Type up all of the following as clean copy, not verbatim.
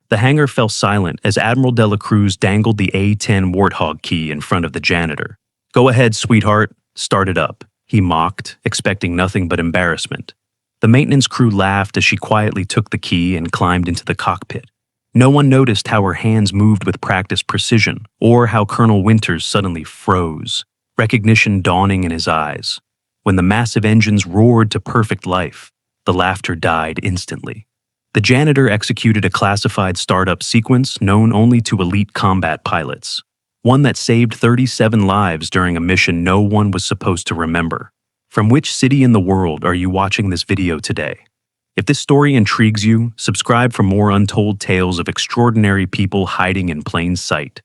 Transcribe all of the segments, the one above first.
The hangar fell silent as Admiral De La Cruz dangled the A-10 Warthog key in front of the janitor. "Go ahead, sweetheart. Start it up," he mocked, expecting nothing but embarrassment. The maintenance crew laughed as she quietly took the key and climbed into the cockpit. No one noticed how her hands moved with practiced precision, or how Colonel Winters suddenly froze, recognition dawning in his eyes. When the massive engines roared to perfect life, the laughter died instantly. The janitor executed a classified startup sequence known only to elite combat pilots, one that saved 37 lives during a mission no one was supposed to remember. From which city in the world are you watching this video today? If this story intrigues you, subscribe for more untold tales of extraordinary people hiding in plain sight.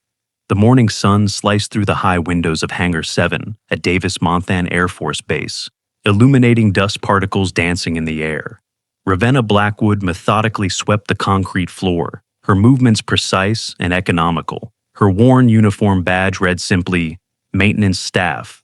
The morning sun sliced through the high windows of Hangar 7 at Davis-Monthan Air Force Base, illuminating dust particles dancing in the air. Ravenna Blackwood methodically swept the concrete floor, her movements precise and economical. Her worn uniform badge read simply, "Maintenance Staff,"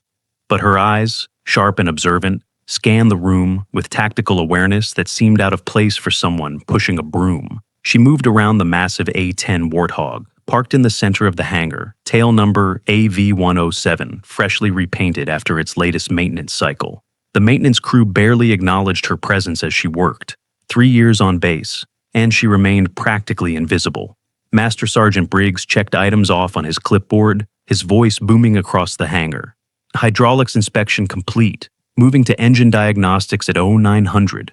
but her eyes, sharp and observant, scanned the room with tactical awareness that seemed out of place for someone pushing a broom. She moved around the massive A-10 Warthog, parked in the center of the hangar, tail number AV-107, freshly repainted after its latest maintenance cycle. The maintenance crew barely acknowledged her presence as she worked. 3 years on base, and she remained practically invisible. Master Sergeant Briggs checked items off on his clipboard, his voice booming across the hangar. Hydraulics inspection complete, moving to engine diagnostics at 0900.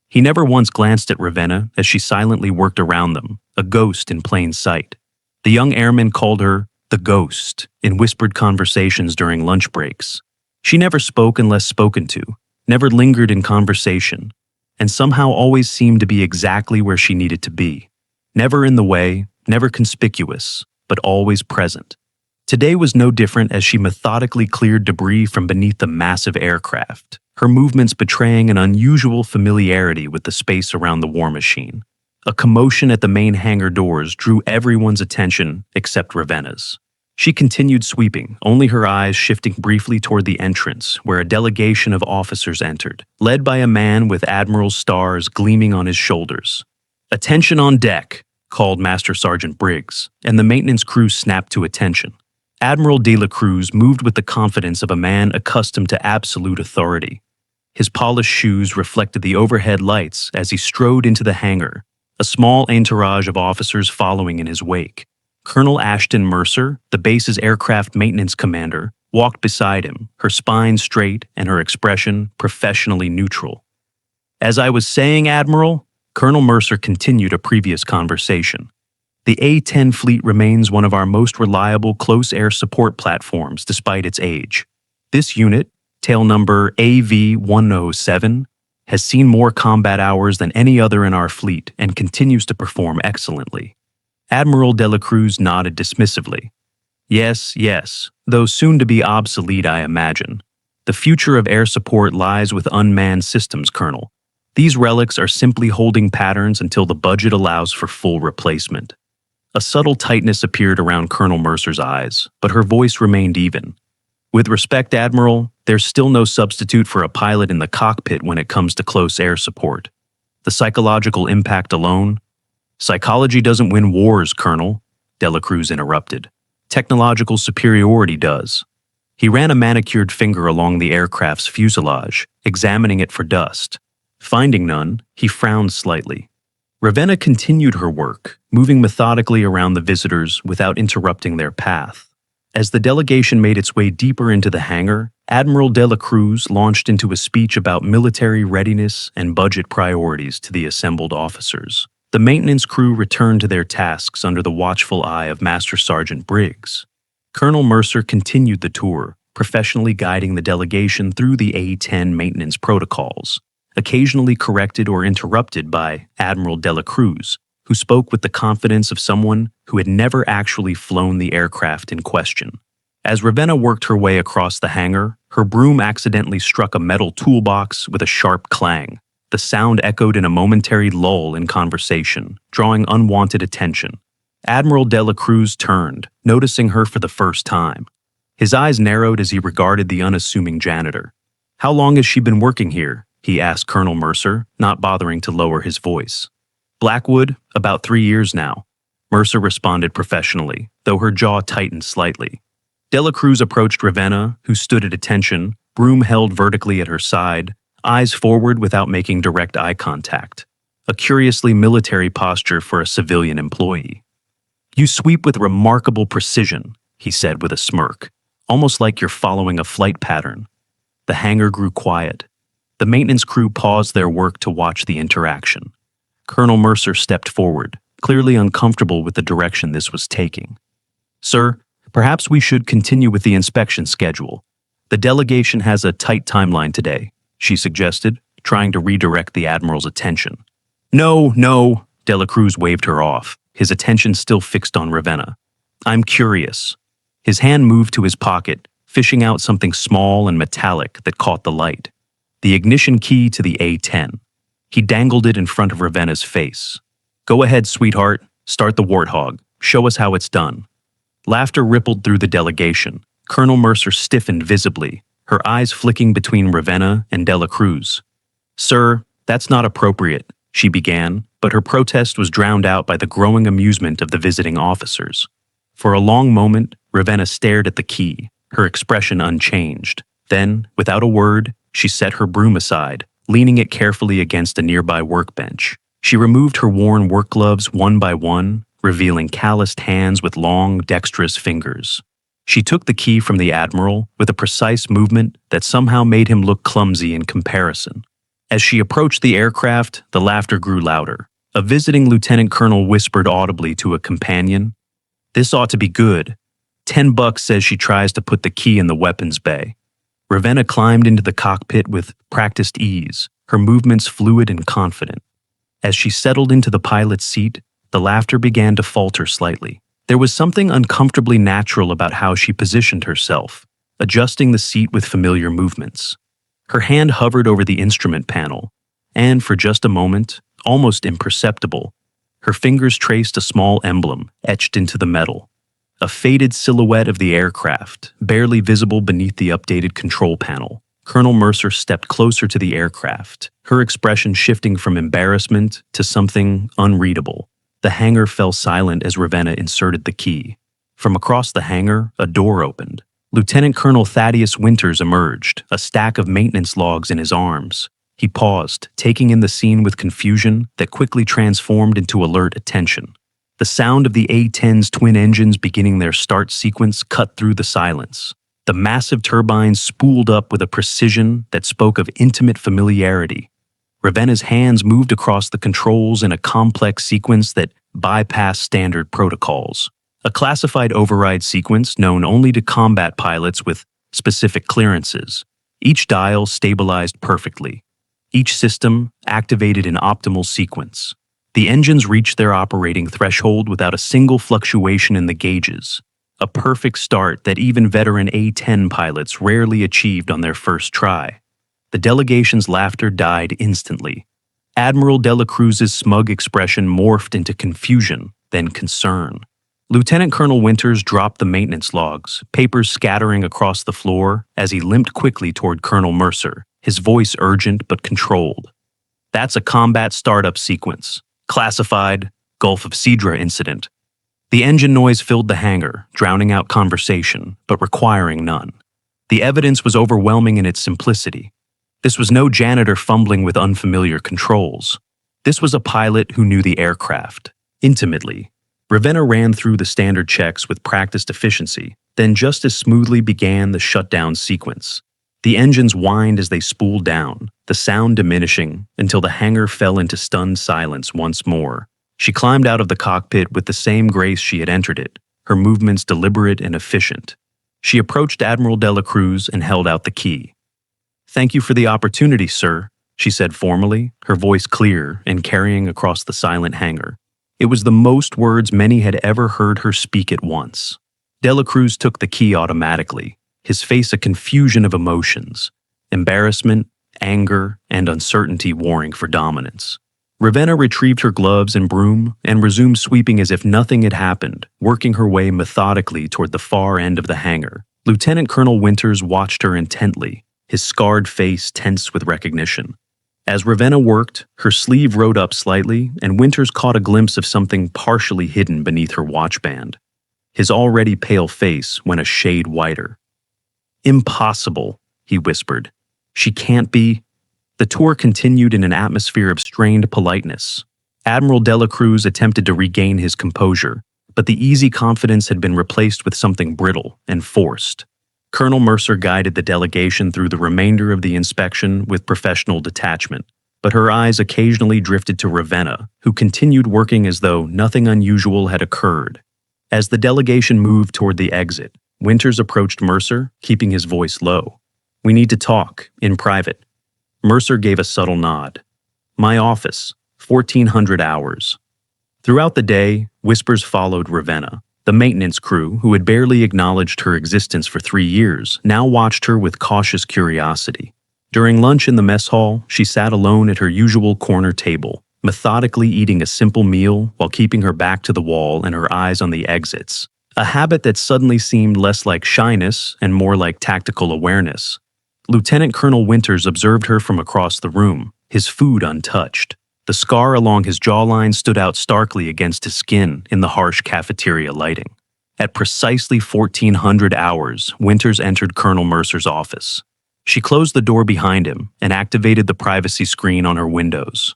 He never once glanced at Ravenna as she silently worked around them, a ghost in plain sight. The young airman called her the Ghost in whispered conversations during lunch breaks. She never spoke unless spoken to, never lingered in conversation, and somehow always seemed to be exactly where she needed to be. Never in the way, never conspicuous, but always present. Today was no different as she methodically cleared debris from beneath the massive aircraft, her movements betraying an unusual familiarity with the space around the war machine. A commotion at the main hangar doors drew everyone's attention except Ravenna's. She continued sweeping, only her eyes shifting briefly toward the entrance, where a delegation of officers entered, led by a man with Admiral's stars gleaming on his shoulders. "Attention on deck," called Master Sergeant Briggs, and the maintenance crew snapped to attention. Admiral De La Cruz moved with the confidence of a man accustomed to absolute authority. His polished shoes reflected the overhead lights as he strode into the hangar, a small entourage of officers following in his wake. Colonel Ashton Mercer, the base's aircraft maintenance commander, walked beside him, her spine straight and her expression professionally neutral. "As I was saying, Admiral," Colonel Mercer continued a previous conversation, "the A-10 fleet remains one of our most reliable close air support platforms despite its age. This unit, tail number AV-107, has seen more combat hours than any other in our fleet and continues to perform excellently." Admiral De La Cruz nodded dismissively. Yes, though soon to be obsolete, I imagine. The future of air support lies with unmanned systems, Colonel. These relics are simply holding patterns until the budget allows for full replacement." A subtle tightness appeared around Colonel Mercer's eyes, but her voice remained even. "With respect, Admiral, there's still no substitute for a pilot in the cockpit when it comes to close air support. The psychological impact alone—" "Psychology doesn't win wars, Colonel," De La Cruz interrupted. "Technological superiority does." He ran a manicured finger along the aircraft's fuselage, examining it for dust. Finding none, he frowned slightly. Ravenna continued her work, moving methodically around the visitors without interrupting their path. As the delegation made its way deeper into the hangar, Admiral De La Cruz launched into a speech about military readiness and budget priorities to the assembled officers. The maintenance crew returned to their tasks under the watchful eye of Master Sergeant Briggs. Colonel Mercer continued the tour, professionally guiding the delegation through the A-10 maintenance protocols, occasionally corrected or interrupted by Admiral De La Cruz, who spoke with the confidence of someone who had never actually flown the aircraft in question. As Ravenna worked her way across the hangar, her broom accidentally struck a metal toolbox with a sharp clang. The sound echoed in a momentary lull in conversation, drawing unwanted attention. Admiral De La Cruz turned, noticing her for the first time. His eyes narrowed as he regarded the unassuming janitor. "How long has she been working here?" he asked Colonel Mercer, not bothering to lower his voice. "Blackwood, about 3 years now. Mercer responded professionally, though her jaw tightened slightly. Dela Cruz approached Ravenna, who stood at attention, broom held vertically at her side, eyes forward without making direct eye contact. A curiously military posture for a civilian employee. "You sweep with remarkable precision," he said with a smirk, "almost like you're following a flight pattern." The hangar grew quiet. The maintenance crew paused their work to watch the interaction. Colonel Mercer stepped forward, clearly uncomfortable with the direction this was taking. "Sir, perhaps we should continue with the inspection schedule. The delegation has a tight timeline today," she suggested, trying to redirect the Admiral's attention. No, Dela Cruz waved her off, his attention still fixed on Ravenna. "I'm curious." His hand moved to his pocket, fishing out something small and metallic that caught the light. The ignition key to the A-10. He dangled it in front of Ravenna's face. "Go ahead, sweetheart. Start the Warthog. Show us how it's done." Laughter rippled through the delegation. Colonel Mercer stiffened visibly, her eyes flicking between Ravenna and Dela Cruz. "Sir, that's not appropriate," she began, but her protest was drowned out by the growing amusement of the visiting officers. For a long moment, Ravenna stared at the key, her expression unchanged. Then, without a word, she set her broom aside, leaning it carefully against a nearby workbench. She removed her worn work gloves one by one, revealing calloused hands with long, dexterous fingers. She took the key from the Admiral with a precise movement that somehow made him look clumsy in comparison. As she approached the aircraft, the laughter grew louder. A visiting lieutenant colonel whispered audibly to a companion, "This ought to be good. $10 says she tries to put the key in the weapons bay." Ravenna climbed into the cockpit with practiced ease, her movements fluid and confident. As she settled into the pilot's seat, the laughter began to falter slightly. There was something uncomfortably natural about how she positioned herself, adjusting the seat with familiar movements. Her hand hovered over the instrument panel, and for just a moment, almost imperceptible, her fingers traced a small emblem etched into the metal. A faded silhouette of the aircraft, barely visible beneath the updated control panel. Colonel Mercer stepped closer to the aircraft, her expression shifting from embarrassment to something unreadable. The hangar fell silent as Ravenna inserted the key. From across the hangar, a door opened. Lieutenant Colonel Thaddeus Winters emerged, a stack of maintenance logs in his arms. He paused, taking in the scene with confusion that quickly transformed into alert attention. The sound of the A-10's twin engines beginning their start sequence cut through the silence. The massive turbines spooled up with a precision that spoke of intimate familiarity. Ravenna's hands moved across the controls in a complex sequence that bypassed standard protocols. A classified override sequence known only to combat pilots with specific clearances. Each dial stabilized perfectly. Each system activated in optimal sequence. The engines reached their operating threshold without a single fluctuation in the gauges. A perfect start that even veteran A-10 pilots rarely achieved on their first try. The delegation's laughter died instantly. Admiral Dela Cruz's smug expression morphed into confusion, then concern. Lieutenant Colonel Winters dropped the maintenance logs, papers scattering across the floor as he limped quickly toward Colonel Mercer, his voice urgent but controlled. "That's a combat startup sequence. Classified, Gulf of Sidra incident." The engine noise filled the hangar, drowning out conversation, but requiring none. The evidence was overwhelming in its simplicity. This was no janitor fumbling with unfamiliar controls. This was a pilot who knew the aircraft, intimately. Ravenna ran through the standard checks with practiced efficiency, then just as smoothly began the shutdown sequence. The engines whined as they spooled down, the sound diminishing until the hangar fell into stunned silence once more. She climbed out of the cockpit with the same grace she had entered it, her movements deliberate and efficient. She approached Admiral Dela Cruz and held out the key. "Thank you for the opportunity, sir," she said formally, her voice clear and carrying across the silent hangar. It was the most words many had ever heard her speak at once. Dela Cruz took the key automatically, his face a confusion of emotions, embarrassment, anger, and uncertainty warring for dominance. Ravenna retrieved her gloves and broom and resumed sweeping as if nothing had happened, working her way methodically toward the far end of the hangar. Lieutenant Colonel Winters watched her intently, his scarred face tense with recognition. As Ravenna worked, her sleeve rode up slightly, and Winters caught a glimpse of something partially hidden beneath her watchband. His already pale face went a shade whiter. "Impossible," he whispered. "She can't be." The tour continued in an atmosphere of strained politeness. Admiral Dela Cruz attempted to regain his composure, but the easy confidence had been replaced with something brittle and forced. Colonel Mercer guided the delegation through the remainder of the inspection with professional detachment, but her eyes occasionally drifted to Ravenna, who continued working as though nothing unusual had occurred. As the delegation moved toward the exit, Winters approached Mercer, keeping his voice low. "We need to talk, in private." Mercer gave a subtle nod. "My office, 1400 hours." Throughout the day, whispers followed Ravenna. The maintenance crew, who had barely acknowledged her existence for 3 years, now watched her with cautious curiosity. During lunch in the mess hall, she sat alone at her usual corner table, methodically eating a simple meal while keeping her back to the wall and her eyes on the exits, a habit that suddenly seemed less like shyness and more like tactical awareness. Lieutenant Colonel Winters observed her from across the room, his food untouched. The scar along his jawline stood out starkly against his skin in the harsh cafeteria lighting. At precisely 1400 hours, Winters entered Colonel Mercer's office. She closed the door behind him and activated the privacy screen on her windows.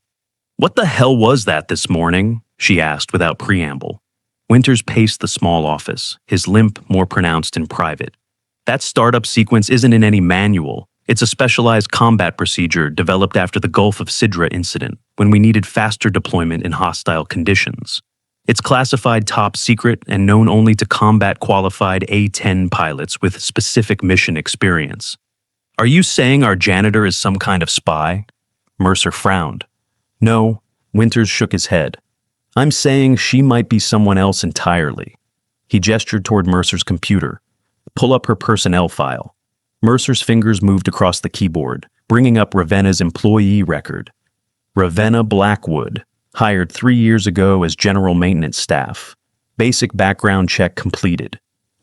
"What the hell was that this morning?" she asked without preamble. Winters paced the small office, his limp more pronounced in private. "That startup sequence isn't in any manual. It's a specialized combat procedure developed after the Gulf of Sidra incident, when we needed faster deployment in hostile conditions. It's classified top secret and known only to combat-qualified A-10 pilots with specific mission experience." "Are you saying our janitor is some kind of spy?" Mercer frowned. "No," Winters shook his head. "I'm saying she might be someone else entirely." He gestured toward Mercer's computer. "Pull up her personnel file." Mercer's fingers moved across the keyboard, bringing up Ravenna's employee record. Ravenna Blackwood, hired 3 years ago as general maintenance staff. Basic background check completed.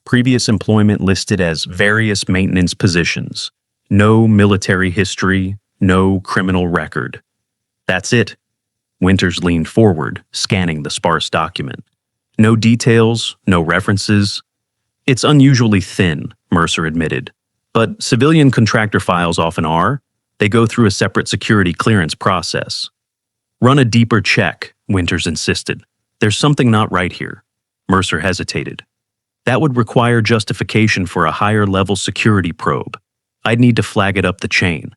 Previous employment listed as various maintenance positions. No military history, no criminal record. "That's it." Winters leaned forward, scanning the sparse document. "No details, no references." "It's unusually thin," Mercer admitted. "But civilian contractor files often are. They go through a separate security clearance process." "Run a deeper check," Winters insisted. "There's something not right here." Mercer hesitated. "That would require justification for a higher-level security probe. I'd need to flag it up the chain."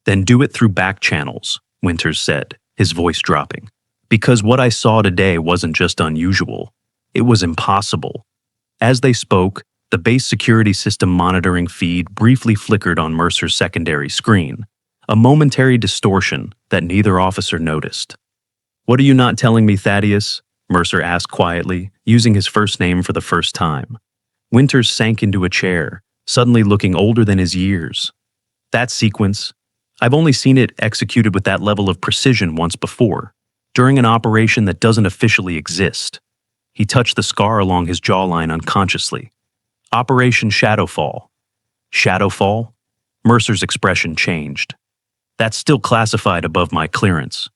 "Then do it through back channels," Winters said, his voice dropping. "Because what I saw today wasn't just unusual. It was impossible." As they spoke, the base security system monitoring feed briefly flickered on Mercer's secondary screen, a momentary distortion that neither officer noticed. "What are you not telling me, Thaddeus?" Mercer asked quietly, using his first name for the first time. Winters sank into a chair, suddenly looking older than his years. "That sequence, I've only seen it executed with that level of precision once before, during an operation that doesn't officially exist." He touched the scar along his jawline unconsciously. "Operation Shadowfall." "Shadowfall?" Mercer's expression changed. "That's still classified above my clearance."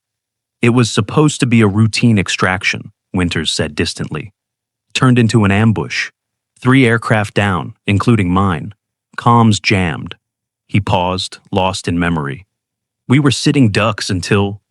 "It was supposed to be a routine extraction," Winters said distantly. "Turned into an ambush. 3 aircraft down, including mine. Comms jammed." He paused, lost in memory. "We were sitting ducks until—"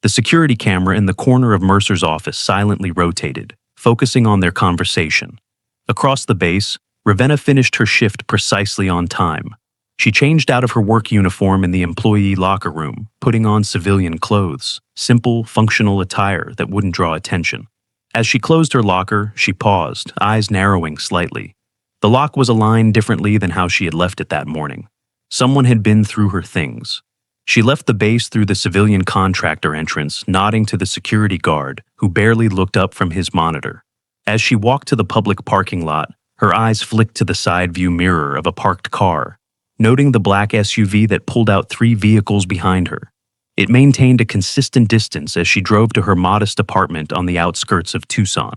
The security camera in the corner of Mercer's office silently rotated, focusing on their conversation. Across the base, Ravenna finished her shift precisely on time. She changed out of her work uniform in the employee locker room, putting on civilian clothes, simple, functional attire that wouldn't draw attention. As she closed her locker, she paused, eyes narrowing slightly. The lock was aligned differently than how she had left it that morning. Someone had been through her things. She left the base through the civilian contractor entrance, nodding to the security guard, who barely looked up from his monitor. As she walked to the public parking lot, her eyes flicked to the side view mirror of a parked car, noting the black SUV that pulled out 3 vehicles behind her. It maintained a consistent distance as she drove to her modest apartment on the outskirts of Tucson.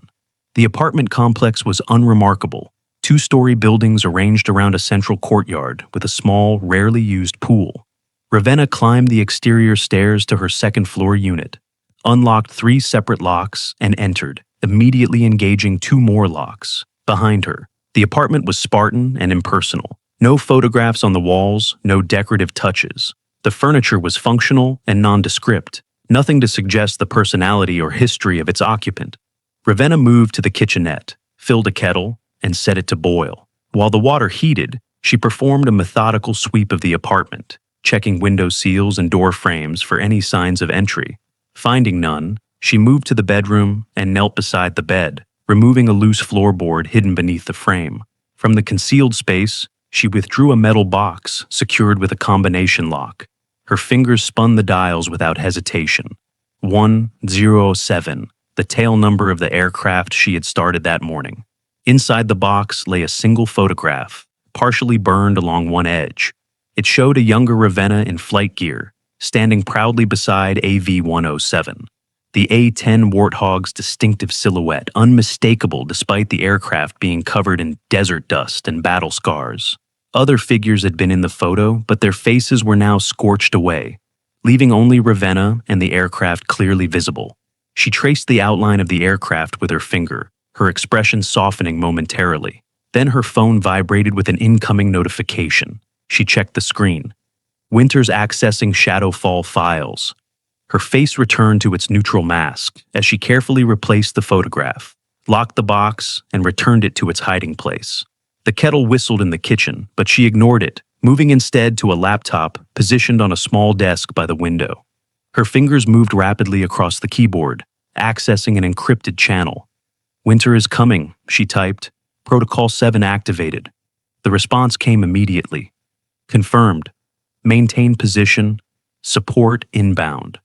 The apartment complex was unremarkable, 2-story buildings arranged around a central courtyard with a small, rarely used pool. Ravenna climbed the exterior stairs to her second-floor unit, unlocked 3 separate locks, and entered, immediately engaging 2 more locks. Behind her, the apartment was Spartan and impersonal. No photographs on the walls, no decorative touches. The furniture was functional and nondescript, nothing to suggest the personality or history of its occupant. Ravenna moved to the kitchenette, filled a kettle, and set it to boil. While the water heated, she performed a methodical sweep of the apartment, checking window seals and door frames for any signs of entry. Finding none, she moved to the bedroom and knelt beside the bed, removing a loose floorboard hidden beneath the frame. From the concealed space, she withdrew a metal box secured with a combination lock. Her fingers spun the dials without hesitation. 107, the tail number of the aircraft she had started that morning. Inside the box lay a single photograph, partially burned along one edge. It showed a younger Ravenna in flight gear, standing proudly beside AV-107. The A-10 Warthog's distinctive silhouette, unmistakable despite the aircraft being covered in desert dust and battle scars. Other figures had been in the photo, but their faces were now scorched away, leaving only Ravenna and the aircraft clearly visible. She traced the outline of the aircraft with her finger, her expression softening momentarily. Then her phone vibrated with an incoming notification. She checked the screen. Winters accessing Shadowfall files. Her face returned to its neutral mask as she carefully replaced the photograph, locked the box, and returned it to its hiding place. The kettle whistled in the kitchen, but she ignored it, moving instead to a laptop positioned on a small desk by the window. Her fingers moved rapidly across the keyboard, accessing an encrypted channel. "Winter is coming," she typed. "Protocol 7 activated." The response came immediately. "Confirmed. Maintain position. Support inbound."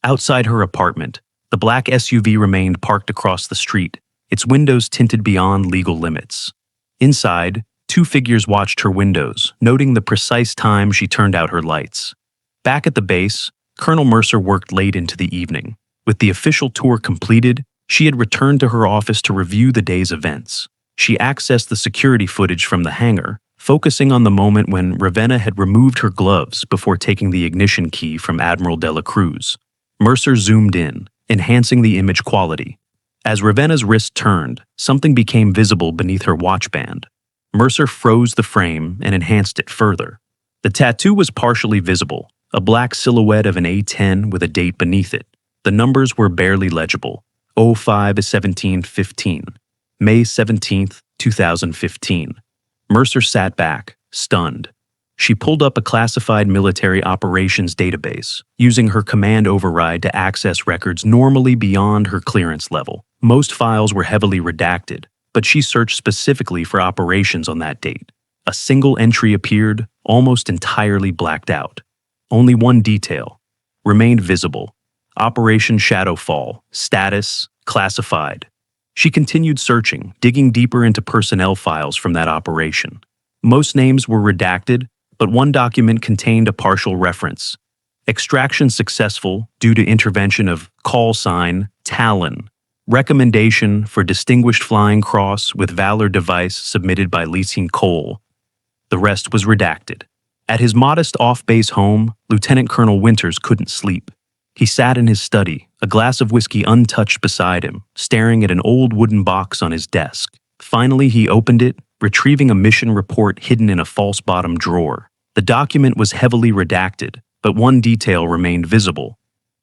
Outside her apartment, the black SUV remained parked across the street, its windows tinted beyond legal limits. Inside, 2 figures watched her windows, noting the precise time she turned out her lights. Back at the base, Colonel Mercer worked late into the evening. With the official tour completed, she had returned to her office to review the day's events. She accessed the security footage from the hangar, focusing on the moment when Ravenna had removed her gloves before taking the ignition key from Admiral de la Cruz. Mercer zoomed in, enhancing the image quality. As Ravenna's wrist turned, something became visible beneath her watch band. Mercer froze the frame and enhanced it further. The tattoo was partially visible, a black silhouette of an A-10 with a date beneath it. The numbers were barely legible. 05-17-15, May 17, 2015. Mercer sat back, stunned. She pulled up a classified military operations database, using her command override to access records normally beyond her clearance level. Most files were heavily redacted, but she searched specifically for operations on that date. A single entry appeared, almost entirely blacked out. Only one detail remained visible: Operation Shadowfall, status, classified. She continued searching, digging deeper into personnel files from that operation. Most names were redacted, but one document contained a partial reference. Extraction successful due to intervention of call sign Talon. Recommendation for Distinguished Flying Cross with Valor device submitted by Leasing Cole. The rest was redacted. At his modest off-base home, Lieutenant Colonel Winters couldn't sleep. He sat in his study, a glass of whiskey untouched beside him, staring at an old wooden box on his desk. Finally, he opened it, retrieving a mission report hidden in a false bottom drawer. The document was heavily redacted, but one detail remained visible.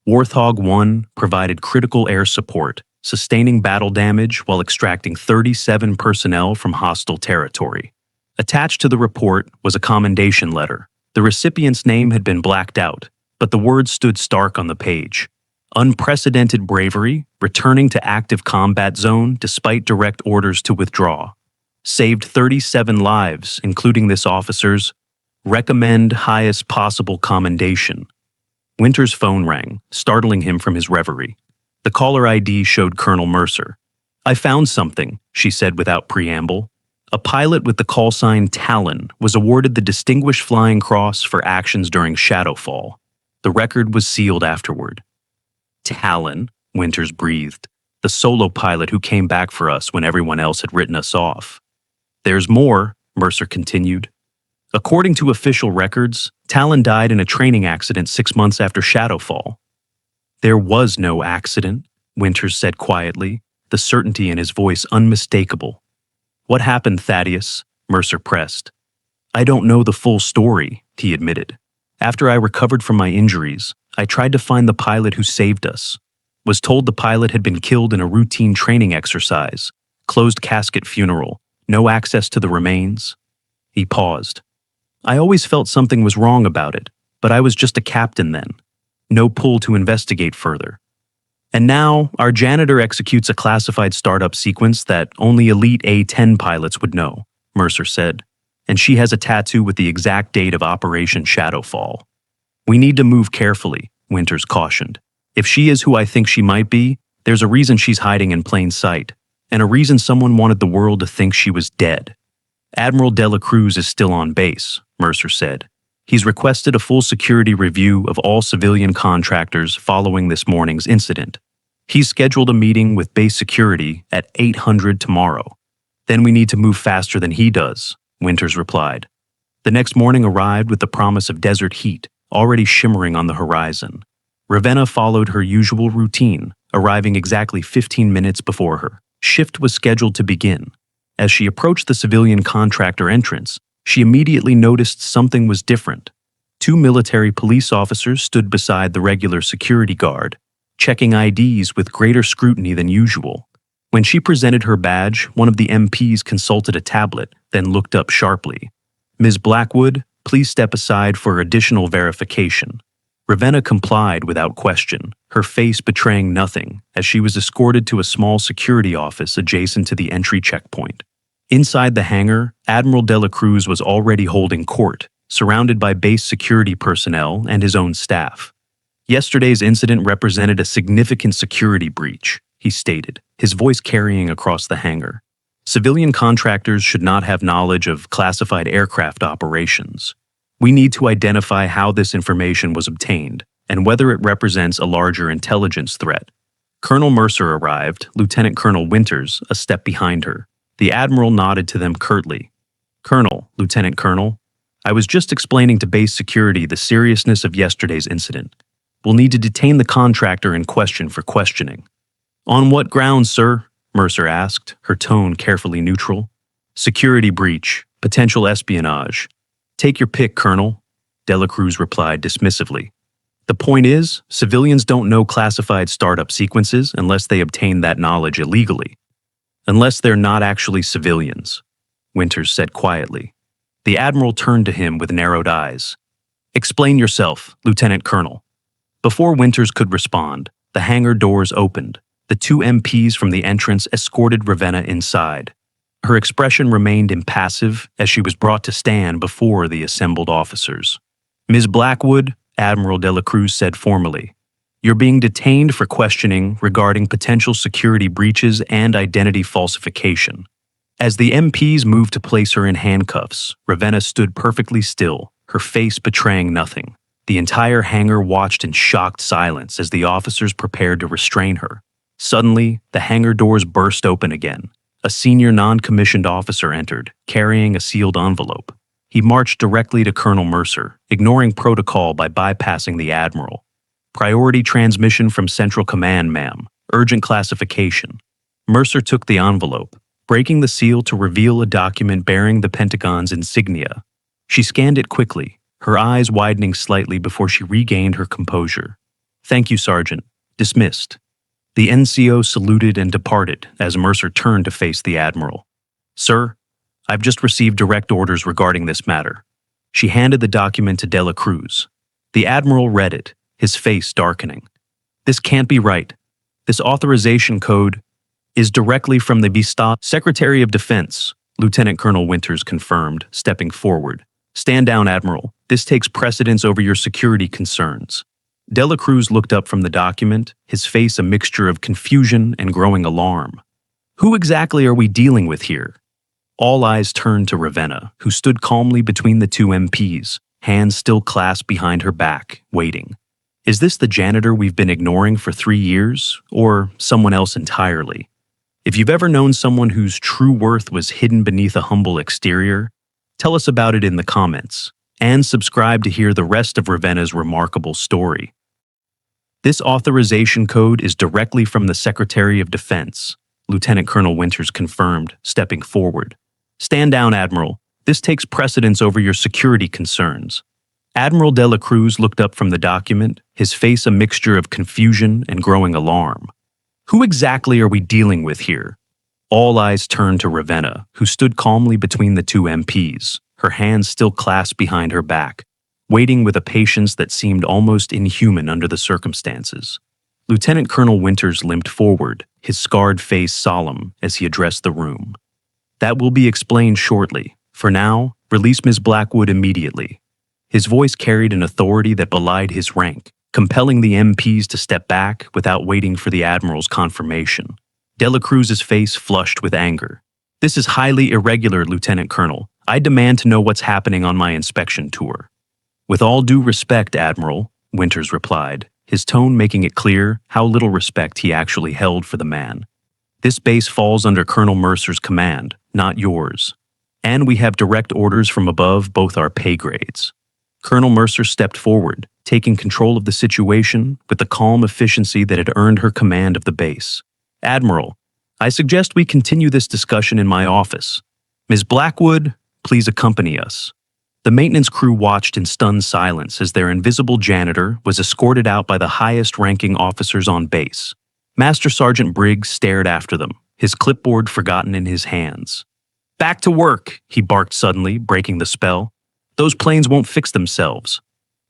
Warthog 1 provided critical air support, sustaining battle damage while extracting 37 personnel from hostile territory. Attached to the report was a commendation letter. The recipient's name had been blacked out, but the words stood stark on the page. Unprecedented bravery, returning to active combat zone despite direct orders to withdraw. Saved 37 lives, including this officer's. Recommend highest possible commendation. Winter's phone rang, startling him from his reverie. The caller ID showed Colonel Mercer. "I found something," she said without preamble. A pilot with the call sign Talon was awarded the Distinguished Flying Cross for actions during Shadowfall. The record was sealed afterward. "Talon," Winters breathed. "The solo pilot who came back for us when everyone else had written us off." "There's more," Mercer continued. According to official records, Talon died in a training accident 6 months after Shadowfall. There was no accident, Winters said quietly, the certainty in his voice unmistakable. What happened, Thaddeus? Mercer pressed. I don't know the full story, he admitted. After I recovered from my injuries, I tried to find the pilot who saved us. Was told the pilot had been killed in a routine training exercise, closed casket funeral, no access to the remains. He paused. I always felt something was wrong about it, but I was just a captain then. No pull to investigate further. And now, our janitor executes a classified startup sequence that only elite A-10 pilots would know, Mercer said, and she has a tattoo with the exact date of Operation Shadowfall. We need to move carefully, Winters cautioned. If she is who I think she might be, there's a reason she's hiding in plain sight, and a reason someone wanted the world to think she was dead. Admiral Dela Cruz is still on base, Mercer said. He's requested a full security review of all civilian contractors following this morning's incident. He's scheduled a meeting with base security at 800 tomorrow. Then we need to move faster than he does, Winters replied. The next morning arrived with the promise of desert heat already shimmering on the horizon. Ravenna followed her usual routine, arriving exactly 15 minutes before her. Shift was scheduled to begin. As she approached the civilian contractor entrance, she immediately noticed something was different. 2 military police officers stood beside the regular security guard, checking IDs with greater scrutiny than usual. When she presented her badge, one of the MPs consulted a tablet, then looked up sharply. Ms. Blackwood, please step aside for additional verification. Ravenna complied without question, her face betraying nothing, as she was escorted to a small security office adjacent to the entry checkpoint. Inside the hangar, Admiral Dela Cruz was already holding court, surrounded by base security personnel and his own staff. Yesterday's incident represented a significant security breach, he stated, his voice carrying across the hangar. Civilian contractors should not have knowledge of classified aircraft operations. We need to identify how this information was obtained and whether it represents a larger intelligence threat. Colonel Mercer arrived, Lieutenant Colonel Winters a step behind her. The Admiral nodded to them curtly. Colonel, Lieutenant Colonel, I was just explaining to base security the seriousness of yesterday's incident. We'll need to detain the contractor in question for questioning. On what grounds, sir? Mercer asked, her tone carefully neutral. Security breach, potential espionage. Take your pick, Colonel, Dela Cruz replied dismissively. The point is, civilians don't know classified startup sequences unless they obtain that knowledge illegally. Unless they're not actually civilians, Winters said quietly. The Admiral turned to him with narrowed eyes. Explain yourself, Lieutenant Colonel. Before Winters could respond, the hangar doors opened. The 2 MPs from the entrance escorted Ravenna inside. Her expression remained impassive as she was brought to stand before the assembled officers. Ms. Blackwood, Admiral Dela Cruz said formally, you're being detained for questioning regarding potential security breaches and identity falsification. As the MPs moved to place her in handcuffs, Ravenna stood perfectly still, her face betraying nothing. The entire hangar watched in shocked silence as the officers prepared to restrain her. Suddenly, the hangar doors burst open again. A senior non-commissioned officer entered, carrying a sealed envelope. He marched directly to Colonel Mercer, ignoring protocol by bypassing the Admiral. Priority transmission from Central Command, ma'am. Urgent classification. Mercer took the envelope, breaking the seal to reveal a document bearing the Pentagon's insignia. She scanned it quickly, her eyes widening slightly before she regained her composure. Thank you, Sergeant. Dismissed. The NCO saluted and departed as Mercer turned to face the Admiral. Sir, I've just received direct orders regarding this matter. She handed the document to Dela Cruz. The Admiral read it, his face darkening. This can't be right. This authorization code is directly from the Vista Secretary of Defense, Lieutenant Colonel Winters confirmed, stepping forward. Stand down, Admiral. This takes precedence over your security concerns. Dela Cruz looked up from the document, his face a mixture of confusion and growing alarm. Who exactly are we dealing with here? All eyes turned to Ravenna, who stood calmly between the 2 MPs, hands still clasped behind her back, waiting. Is this the janitor we've been ignoring for 3 years, or someone else entirely? If you've ever known someone whose true worth was hidden beneath a humble exterior, Tell us about it in the comments, and subscribe to hear the rest of Ravenna's remarkable story. This authorization code is directly from the Secretary of Defense, Lieutenant Colonel Winters confirmed, stepping forward. Stand down, Admiral. This takes precedence over your security concerns. Admiral de la Cruz looked up from the document, his face a mixture of confusion and growing alarm. Who exactly are we dealing with here? All eyes turned to Ravenna, who stood calmly between the two MPs, her hands still clasped behind her back, waiting with a patience that seemed almost inhuman under the circumstances. Lieutenant Colonel Winters limped forward, his scarred face solemn as he addressed the room. That will be explained shortly. For now, release Ms. Blackwood immediately. His voice carried an authority that belied his rank, compelling the MPs to step back without waiting for the Admiral's confirmation. De la Cruz's face flushed with anger. This is highly irregular, Lieutenant Colonel. I demand to know what's happening on my inspection tour. With all due respect, Admiral, Winters replied, his tone making it clear how little respect he actually held for the man. This base falls under Colonel Mercer's command, not yours. And we have direct orders from above both our pay grades. Colonel Mercer stepped forward, taking control of the situation with the calm efficiency that had earned her command of the base. Admiral, I suggest we continue this discussion in my office. Ms. Blackwood, please accompany us. The maintenance crew watched in stunned silence as their invisible janitor was escorted out by the highest-ranking officers on base. Master Sergeant Briggs stared after them, his clipboard forgotten in his hands. Back to work, he barked suddenly, breaking the spell. Those planes won't fix themselves.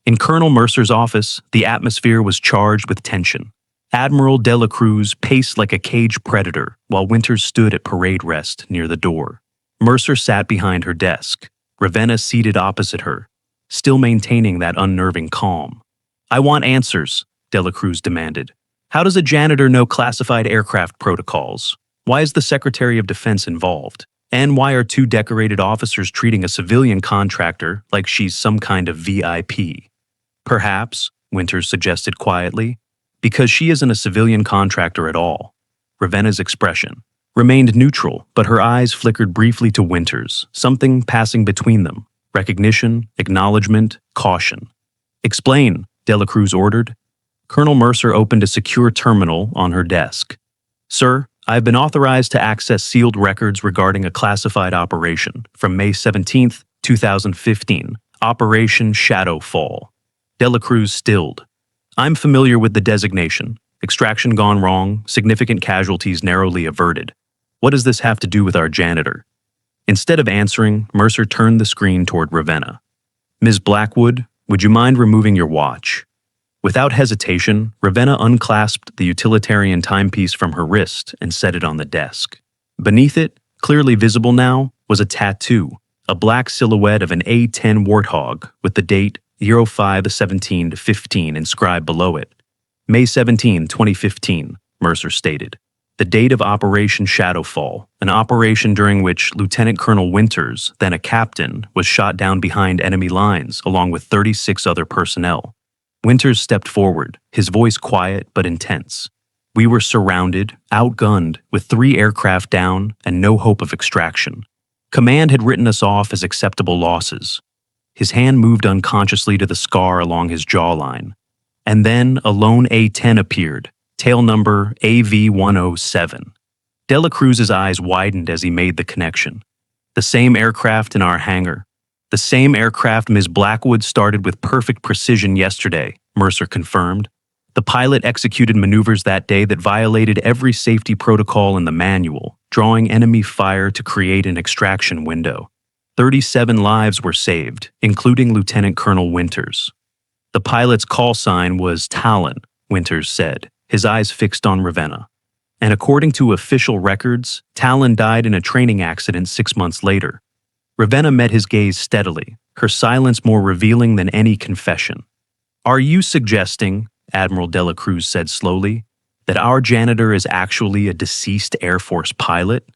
In Colonel Mercer's office, the atmosphere was charged with tension. Admiral de la Cruz paced like a caged predator, while Winters stood at parade rest near the door. Mercer sat behind her desk, Ravenna seated opposite her, still maintaining that unnerving calm. I want answers, de la Cruz demanded. How does a janitor know classified aircraft protocols? Why is the Secretary of Defense involved? And why are two decorated officers treating a civilian contractor like she's some kind of VIP? Perhaps, Winters suggested quietly, because she isn't a civilian contractor at all. Ravenna's expression remained neutral, but her eyes flickered briefly to Winters, something passing between them. Recognition, acknowledgement, caution. Explain, de la Cruz ordered. Colonel Mercer opened a secure terminal on her desk. Sir, I've been authorized to access sealed records regarding a classified operation from May 17, 2015, Operation Shadowfall. De la Cruz stilled. I'm familiar with the designation. Extraction gone wrong, significant casualties narrowly averted. What does this have to do with our janitor? Instead of answering, Mercer turned the screen toward Ravenna. Ms. Blackwood, would you mind removing your watch? Without hesitation, Ravenna unclasped the utilitarian timepiece from her wrist and set it on the desk. Beneath it, clearly visible now, was a tattoo, a black silhouette of an A-10 Warthog with the date 05/17/15 inscribed below it. May 17, 2015, Mercer stated. The date of Operation Shadowfall, an operation during which Lieutenant Colonel Winters, then a captain, was shot down behind enemy lines along with 36 other personnel. Winters stepped forward, his voice quiet but intense. We were surrounded, outgunned, with 3 aircraft down and no hope of extraction. Command had written us off as acceptable losses. His hand moved unconsciously to the scar along his jawline. And then a lone A-10 appeared, tail number AV-107. De la Cruz's eyes widened as he made the connection. The same aircraft in our hangar. The same aircraft Ms. Blackwood started with perfect precision yesterday, Mercer confirmed. The pilot executed maneuvers that day that violated every safety protocol in the manual, drawing enemy fire to create an extraction window. 37 lives were saved, including Lieutenant Colonel Winters. The pilot's call sign was Talon, Winters said, his eyes fixed on Ravenna. And according to official records, Talon died in a training accident 6 months later. Ravenna met his gaze steadily, her silence more revealing than any confession. Are you suggesting, Admiral de la Cruz said slowly, that our janitor is actually a deceased Air Force pilot?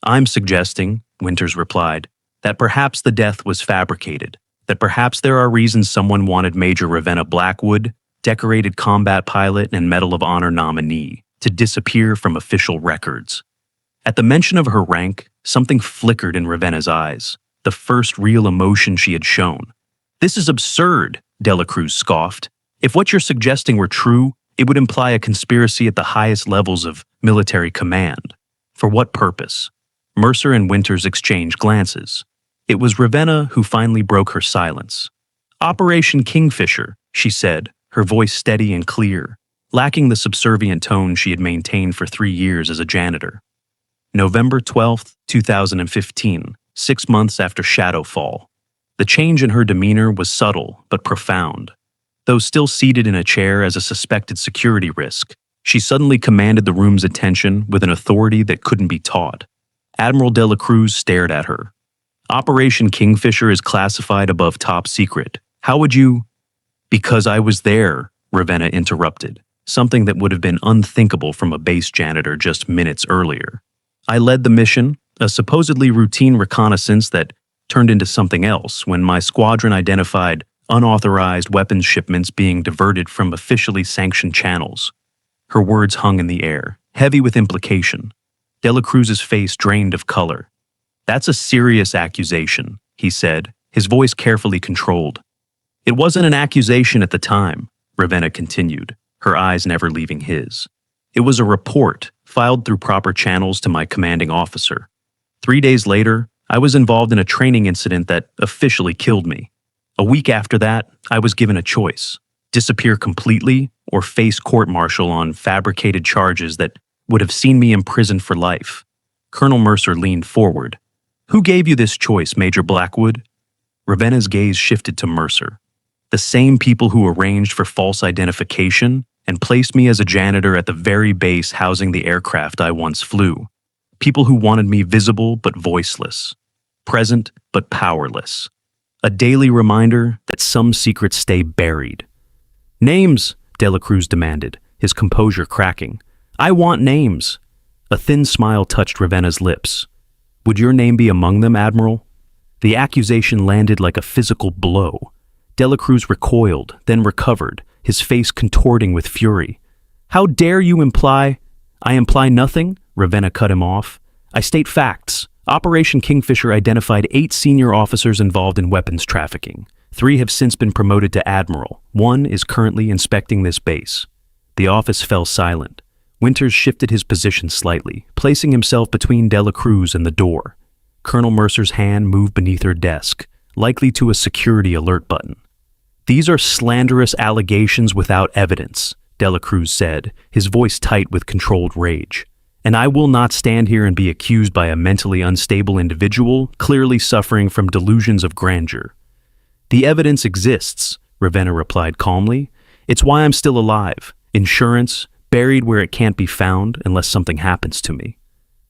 I'm suggesting, Winters replied, that perhaps the death was fabricated, that perhaps there are reasons someone wanted Major Ravenna Blackwood, decorated combat pilot and Medal of Honor nominee, to disappear from official records. At the mention of her rank, something flickered in Ravenna's eyes. the first real emotion she had shown. "This is absurd," Dela Cruz scoffed. "If what you're suggesting were true, it would imply a conspiracy at the highest levels of military command. For what purpose?" Mercer and Winters exchanged glances. It was Ravenna who finally broke her silence. "Operation Kingfisher," she said, her voice steady and clear, lacking the subservient tone she had maintained for 3 years as a janitor. November 12, 2015, 6 months after Shadowfall. The change in her demeanor was subtle but profound. Though still seated in a chair as a suspected security risk, she suddenly commanded the room's attention with an authority that couldn't be taught. Admiral Dela Cruz stared at her. "Operation Kingfisher is classified above top secret. How would you—" "Because I was there," Ravenna interrupted, something that would have been unthinkable from a base janitor just minutes earlier. "I led the mission, a supposedly routine reconnaissance that turned into something else when my squadron identified unauthorized weapons shipments being diverted from officially sanctioned channels." Her words hung in the air, heavy with implication. Dela Cruz's face drained of color. "That's a serious accusation," he said, his voice carefully controlled. "It wasn't an accusation at the time," Ravenna continued, her eyes never leaving his. "It was a report, filed through proper channels to my commanding officer. 3 days later, I was involved in a training incident that officially killed me. A week after that, I was given a choice: disappear completely or face court-martial on fabricated charges that would have seen me imprisoned for life." Colonel Mercer leaned forward. "Who gave you this choice, Major Blackwood?" Ravenna's gaze shifted to Mercer. "The same people who arranged for false identification and placed me as a janitor at the very base housing the aircraft I once flew. People who wanted me visible but voiceless, present but powerless. A daily reminder that some secrets stay buried." "Names," Dela Cruz demanded, his composure cracking. "I want names." A thin smile touched Ravenna's lips. "Would your name be among them, Admiral?" The accusation landed like a physical blow. Dela Cruz recoiled, then recovered, his face contorting with fury. "How dare you imply—" "I imply nothing," Ravenna cut him off. "I state facts. Operation Kingfisher identified 8 senior officers involved in weapons trafficking. 3 have since been promoted to Admiral. 1 is currently inspecting this base." The office fell silent. Winters shifted his position slightly, placing himself between Dela Cruz and the door. Colonel Mercer's hand moved beneath her desk, likely to a security alert button. "These are slanderous allegations without evidence," Dela Cruz said, his voice tight with controlled rage. "And I will not stand here and be accused by a mentally unstable individual clearly suffering from delusions of grandeur." "The evidence exists," Ravenna replied calmly. "It's why I'm still alive. Insurance, buried where it can't be found unless something happens to me."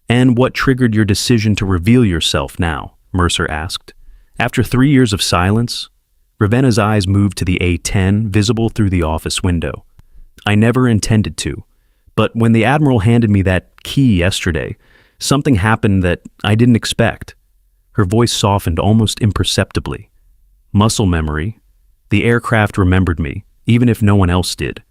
"And what triggered your decision to reveal yourself now?" Mercer asked. "After 3 years of silence?" Ravenna's eyes moved to the A-10 visible through the office window. "I never intended to. But when the Admiral handed me that key yesterday, something happened that I didn't expect." Her voice softened almost imperceptibly. "Muscle memory. The aircraft remembered me, even if no one else did."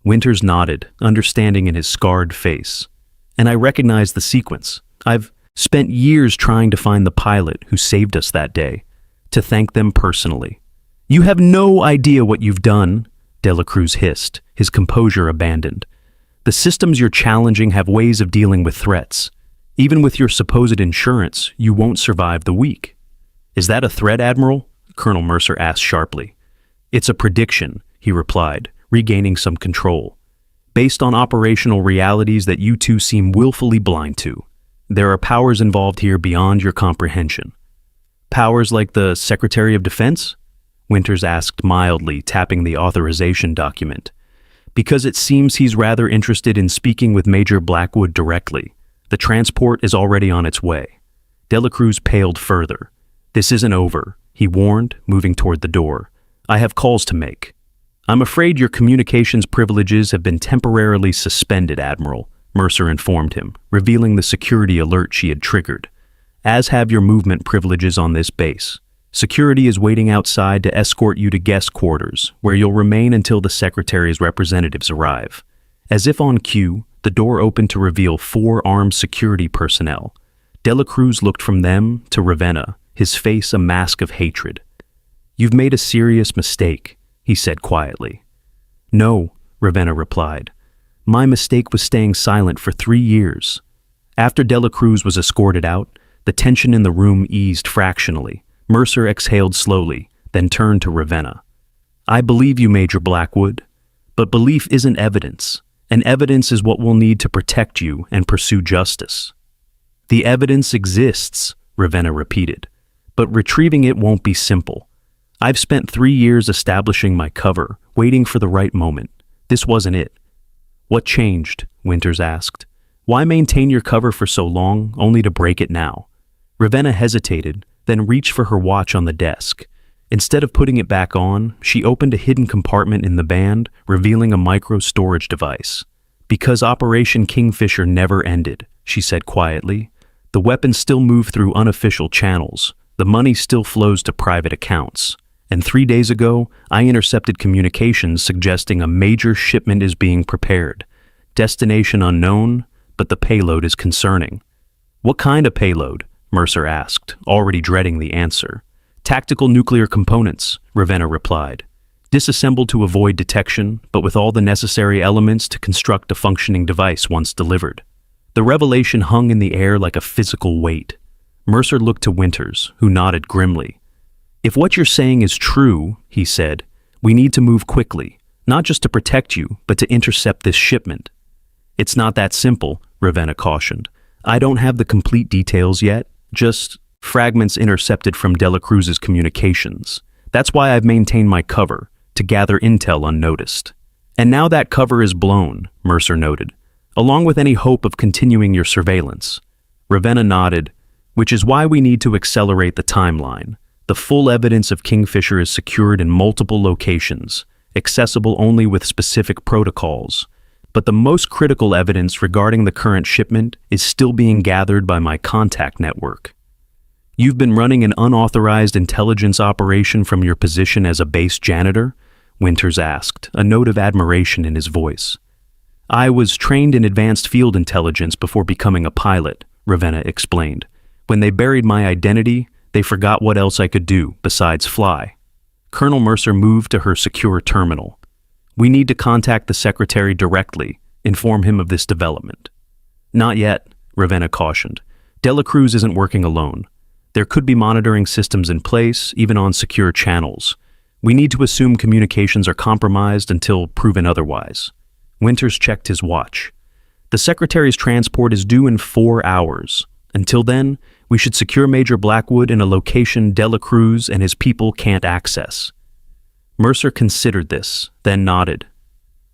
Winters nodded, understanding in his scarred face. "And I recognized the sequence. I've spent years trying to find the pilot who saved us that day, to thank them personally." "You have no idea what you've done," Dela Cruz hissed, his composure abandoned. "The systems you're challenging have ways of dealing with threats. Even with your supposed insurance, you won't survive the week." "Is that a threat, Admiral?" Colonel Mercer asked sharply. "It's a prediction," he replied, regaining some control. "Based on operational realities that you two seem willfully blind to. There are powers involved here beyond your comprehension." "Powers like the Secretary of Defense?" Winters asked mildly, tapping the authorization document. "Because it seems he's rather interested in speaking with Major Blackwood directly. The transport is already on its way." Dela Cruz paled further. "This isn't over," he warned, moving toward the door. "I have calls to make." "I'm afraid your communications privileges have been temporarily suspended, Admiral," Mercer informed him, revealing the security alert she had triggered. "As have your movement privileges on this base. Security is waiting outside to escort you to guest quarters, where you'll remain until the Secretary's representatives arrive." As if on cue, the door opened to reveal 4 armed security personnel. Dela Cruz looked from them to Ravenna, his face a mask of hatred. "You've made a serious mistake," he said quietly. "No," Ravenna replied. "My mistake was staying silent for 3 years." After Dela Cruz was escorted out, the tension in the room eased fractionally. Mercer exhaled slowly, then turned to Ravenna. "I believe you, Major Blackwood, but belief isn't evidence, and evidence is what we'll need to protect you and pursue justice." "The evidence exists," Ravenna repeated, "but retrieving it won't be simple. I've spent 3 years establishing my cover, waiting for the right moment. This wasn't it." "What changed?" Winters asked. "Why maintain your cover for so long, only to break it now?" Ravenna hesitated, then reached for her watch on the desk. Instead of putting it back on, she opened a hidden compartment in the band, revealing a micro-storage device. "Because Operation Kingfisher never ended," she said quietly. "The weapons still move through unofficial channels. The money still flows to private accounts. And 3 days ago, I intercepted communications suggesting a major shipment is being prepared. Destination unknown, but the payload is concerning." "What kind of payload?" Mercer asked, already dreading the answer. "Tactical nuclear components," Ravenna replied. "Disassembled to avoid detection, but with all the necessary elements to construct a functioning device once delivered." The revelation hung in the air like a physical weight. Mercer looked to Winters, who nodded grimly. "If what you're saying is true," he said, "we need to move quickly, not just to protect you, but to intercept this shipment." "It's not that simple," Ravenna cautioned. "I don't have the complete details yet, just fragments intercepted from Dela Cruz's communications. That's why I've maintained my cover, to gather intel unnoticed." "And now that cover is blown," Mercer noted, "along with any hope of continuing your surveillance." Ravenna nodded, "which is why we need to accelerate the timeline. The full evidence of Kingfisher is secured in multiple locations, accessible only with specific protocols. But the most critical evidence regarding the current shipment is still being gathered by my contact network." "You've been running an unauthorized intelligence operation from your position as a base janitor?" Winters asked, a note of admiration in his voice. "I was trained in advanced field intelligence before becoming a pilot," Ravenna explained. "When they buried my identity, they forgot what else I could do besides fly." Colonel Mercer moved to her secure terminal. "We need to contact the secretary directly, inform him of this development." "Not yet," Ravenna cautioned. "Dela Cruz isn't working alone. There could be monitoring systems in place, even on secure channels. We need to assume communications are compromised until proven otherwise." Winters checked his watch. "The secretary's transport is due in 4 hours. Until then, we should secure Major Blackwood in a location Dela Cruz and his people can't access." Mercer considered this, then nodded.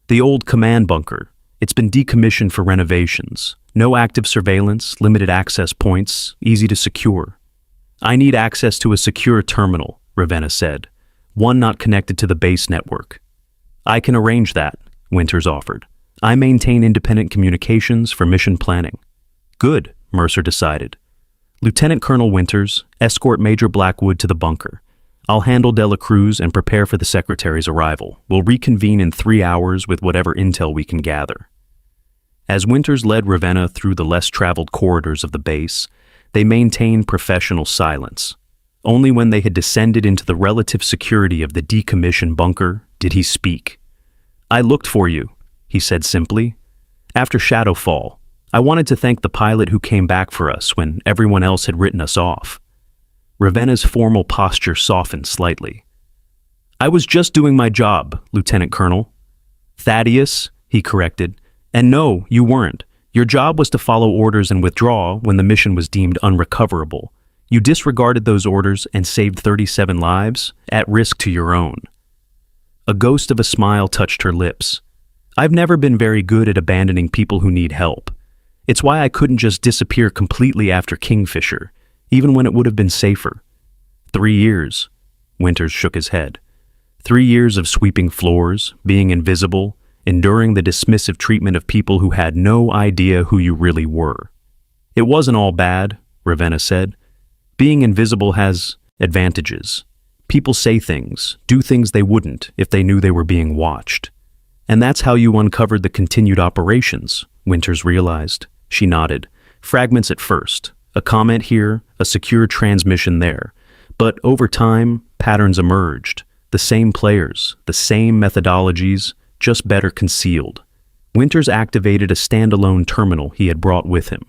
"The old command bunker. It's been decommissioned for renovations. No active surveillance, limited access points, easy to secure." "I need access to a secure terminal," Ravenna said. "One not connected to the base network." "I can arrange that," Winters offered. "I maintain independent communications for mission planning." "Good," Mercer decided. "Lieutenant Colonel Winters, escort Major Blackwood to the bunker. I'll handle Dela Cruz and prepare for the secretary's arrival. We'll reconvene in 3 hours with whatever intel we can gather." As Winters led Ravenna through the less traveled corridors of the base, they maintained professional silence. Only when they had descended into the relative security of the decommissioned bunker did he speak. "I looked for you," he said simply. "After Shadowfall, I wanted to thank the pilot who came back for us when everyone else had written us off." Ravenna's formal posture softened slightly. "I was just doing my job, Lieutenant Colonel." "Thaddeus," he corrected. "And no, you weren't. Your job was to follow orders and withdraw when the mission was deemed unrecoverable. You disregarded those orders and saved 37 lives, at risk to your own." A ghost of a smile touched her lips. "I've never been very good at abandoning people who need help. It's why I couldn't just disappear completely after Kingfisher, even when it would have been safer." 3 years. Winters shook his head. 3 years of sweeping floors, being invisible, enduring the dismissive treatment of people who had no idea who you really were. "It wasn't all bad," Ravenna said. "Being invisible has advantages. People say things, do things they wouldn't if they knew they were being watched. And that's how you uncovered the continued operations," Winters realized. She nodded. "Fragments at first. a comment here, a secure transmission there. But over time, patterns emerged. The same players, the same methodologies, just better concealed. Winters activated a standalone terminal he had brought with him.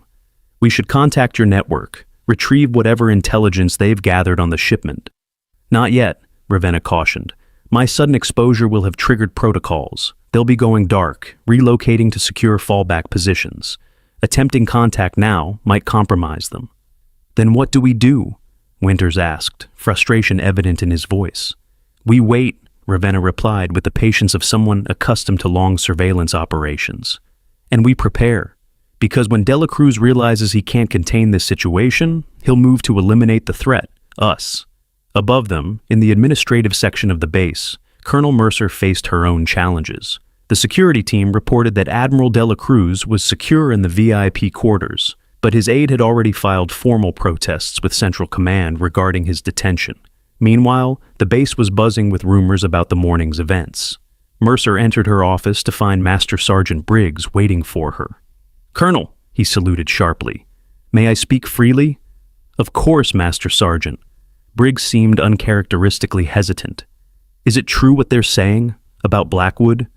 We should contact your network, retrieve whatever intelligence they've gathered on the shipment. Not yet, Ravenna cautioned. My sudden exposure will have triggered protocols. They'll be going dark, relocating to secure fallback positions. Attempting contact now might compromise them. Then what do we do? Winters asked, frustration evident in his voice. We wait, Ravenna replied with the patience of someone accustomed to long surveillance operations. And we prepare. Because when Dela Cruz realizes he can't contain this situation, he'll move to eliminate the threat, us. Above them, in the administrative section of the base, Colonel Mercer faced her own challenges. The security team reported that Admiral Dela Cruz was secure in the VIP quarters, but his aide had already filed formal protests with Central Command regarding his detention. Meanwhile, the base was buzzing with rumors about the morning's events. Mercer entered her office to find Master Sergeant Briggs waiting for her. "Colonel," he saluted sharply. "May I speak freely?" "Of course, Master Sergeant." Briggs seemed uncharacteristically hesitant. "Is it true what they're saying about Blackwood?"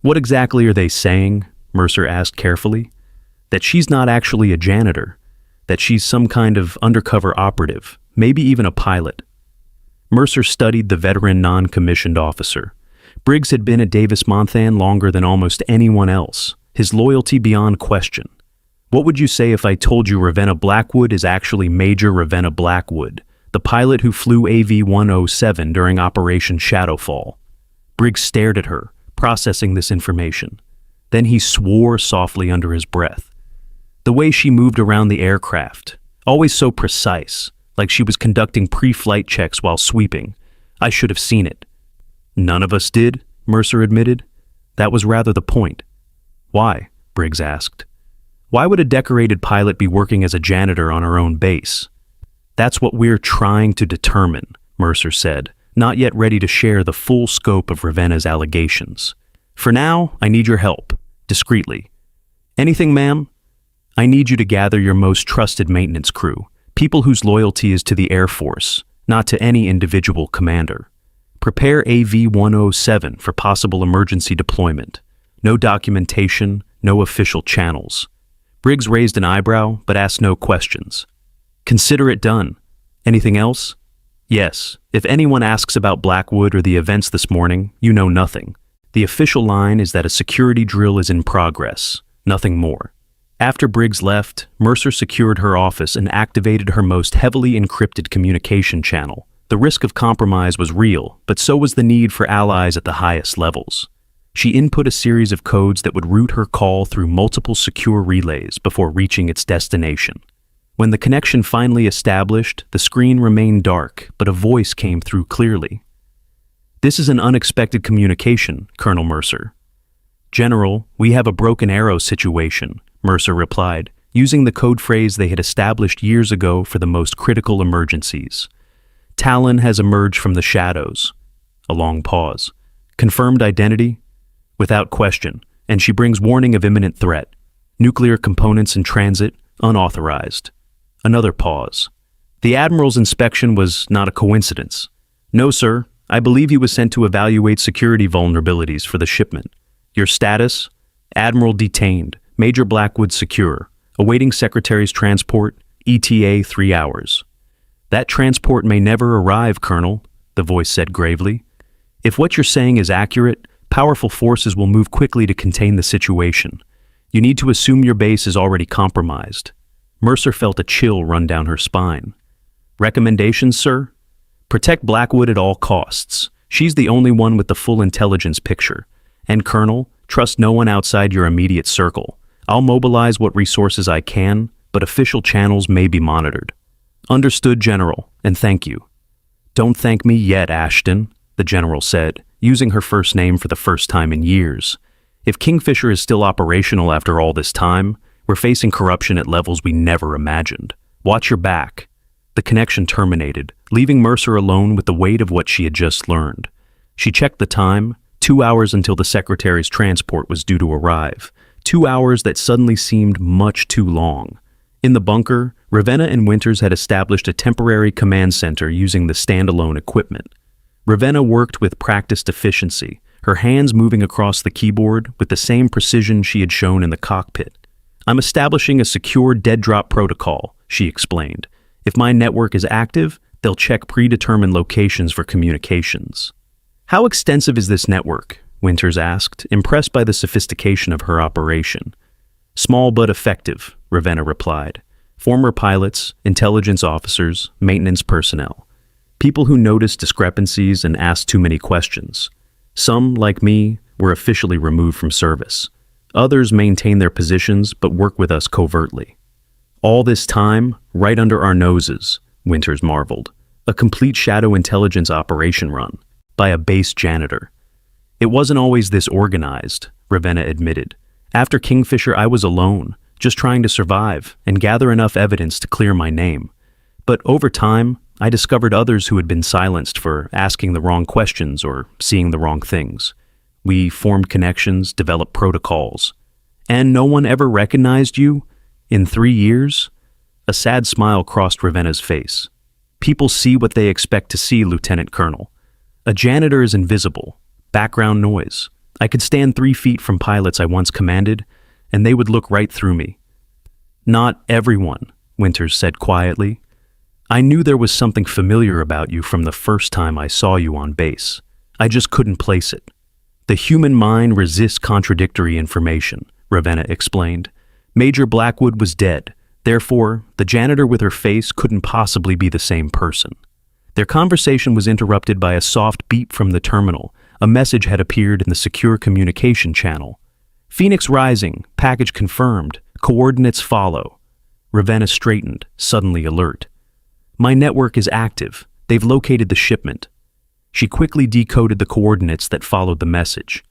"What exactly are they saying?" Mercer asked carefully. "That she's not actually a janitor. That she's some kind of undercover operative, maybe even a pilot." Mercer studied the veteran non-commissioned officer. Briggs had been at Davis-Monthan longer than almost anyone else, his loyalty beyond question. "What would you say if I told you Ravenna Blackwood is actually Major Ravenna Blackwood, the pilot who flew AV-107 during Operation Shadowfall?" Briggs stared at her, processing this information. Then he swore softly under his breath. The way she moved around the aircraft, always so precise, like she was conducting pre-flight checks while sweeping. I should have seen it. "None of us did," Mercer admitted. "That was rather the point." "Why?" Briggs asked. "Why would a decorated pilot be working as a janitor on her own base?" "That's what we're trying to determine," Mercer said, not yet ready to share the full scope of Ravenna's allegations. "For now, I need your help, discreetly." "Anything, ma'am?" "I need you to gather your most trusted maintenance crew. People whose loyalty is to the Air Force, not to any individual commander. Prepare AV-107 for possible emergency deployment. No documentation, no official channels. Briggs raised an eyebrow, but asked no questions. Consider it done. Anything else? Yes, if anyone asks about Blackwood or the events this morning, you know nothing. The official line is that a security drill is in progress, nothing more. After Briggs left, Mercer secured her office and activated her most heavily encrypted communication channel. The risk of compromise was real, but so was the need for allies at the highest levels. She input a series of codes that would route her call through multiple secure relays before reaching its destination. When the connection finally established, the screen remained dark, but a voice came through clearly. "This is an unexpected communication, Colonel Mercer." "General, we have a broken arrow situation," Mercer replied, using the code phrase they had established years ago for the most critical emergencies. "Talon has emerged from the shadows." A long pause. "Confirmed identity?" "Without question, and she brings warning of imminent threat. Nuclear components in transit, unauthorized." Another pause. "The Admiral's inspection was not a coincidence." "No, sir. I believe he was sent to evaluate security vulnerabilities for the shipment." "Your status?" "Admiral detained. Major Blackwood secure. Awaiting Secretary's transport. ETA 3 hours." "That transport may never arrive, Colonel," the voice said gravely. "If what you're saying is accurate, powerful forces will move quickly to contain the situation. You need to assume your base is already compromised." Mercer felt a chill run down her spine. "Recommendations, sir?" "Protect Blackwood at all costs. She's the only one with the full intelligence picture. And Colonel, trust no one outside your immediate circle. I'll mobilize what resources I can, but official channels may be monitored." "Understood, General, and thank you." "Don't thank me yet, Ashton," the General said, using her first name for the first time in years. "If Kingfisher is still operational after all this time, we're facing corruption at levels we never imagined. Watch your back." The connection terminated, leaving Mercer alone with the weight of what she had just learned. She checked the time, 2 hours until the Secretary's transport was due to arrive. 2 hours that suddenly seemed much too long. In the bunker, Ravenna and Winters had established a temporary command center using the standalone equipment. Ravenna worked with practiced efficiency, her hands moving across the keyboard with the same precision she had shown in the cockpit. "I'm establishing a secure dead-drop protocol," she explained. "If my network is active, they'll check predetermined locations for communications." "How extensive is this network?" Winters asked, impressed by the sophistication of her operation. "Small but effective," Ravenna replied. "Former pilots, intelligence officers, maintenance personnel. People who noticed discrepancies and asked too many questions. Some, like me, were officially removed from service. Others maintain their positions but work with us covertly." "All this time, right under our noses," Winters marveled. "A complete shadow intelligence operation run by a base janitor." "It wasn't always this organized," Ravenna admitted. "After Kingfisher, I was alone, just trying to survive and gather enough evidence to clear my name. But over time, I discovered others who had been silenced for asking the wrong questions or seeing the wrong things. We formed connections, developed protocols. And no one ever recognized you? In 3 years?" A sad smile crossed Ravenna's face. "People see what they expect to see, Lieutenant Colonel. A janitor is invisible. Background noise. I could stand 3 feet from pilots I once commanded, and they would look right through me." "Not everyone," Winters said quietly. "I knew there was something familiar about you from the first time I saw you on base. I just couldn't place it." "The human mind resists contradictory information," Ravenna explained. "Major Blackwood was dead. Therefore, the janitor with her face couldn't possibly be the same person." Their conversation was interrupted by a soft beep from the terminal. A message had appeared in the secure communication channel. "Phoenix Rising, package confirmed, coordinates follow." Ravenna straightened, suddenly alert. "My network is active. They've located the shipment." She quickly decoded the coordinates that followed the message.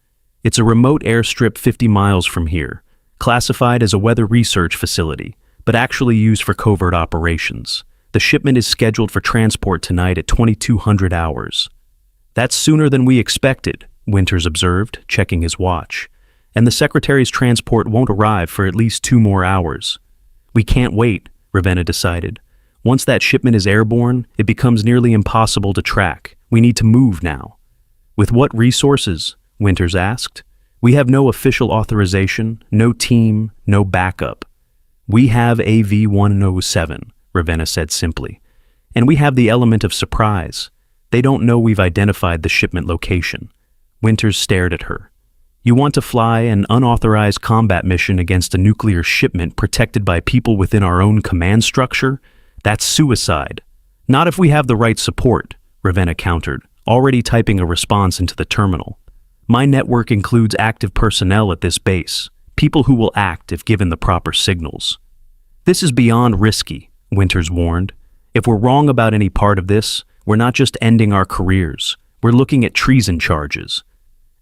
"It's a remote airstrip 50 miles from here, classified as a weather research facility, but actually used for covert operations. The shipment is scheduled for transport tonight at 2200 hours. "That's sooner than we expected," Winters observed, checking his watch. "And the Secretary's transport won't arrive for at least 2 more hours." "We can't wait," Ravenna decided. "Once that shipment is airborne, it becomes nearly impossible to track. We need to move now." "With what resources?" Winters asked. "We have no official authorization, no team, no backup." "We have AV-107, Ravenna said simply. "And we have the element of surprise. They don't know we've identified the shipment location." Winters stared at her. "You want to fly an unauthorized combat mission against a nuclear shipment protected by people within our own command structure? That's suicide." "Not if we have the right support," Ravenna countered, already typing a response into the terminal. "My network includes active personnel at this base, people who will act if given the proper signals." "This is beyond risky," Winters warned. "If we're wrong about any part of this, we're not just ending our careers, we're looking at treason charges."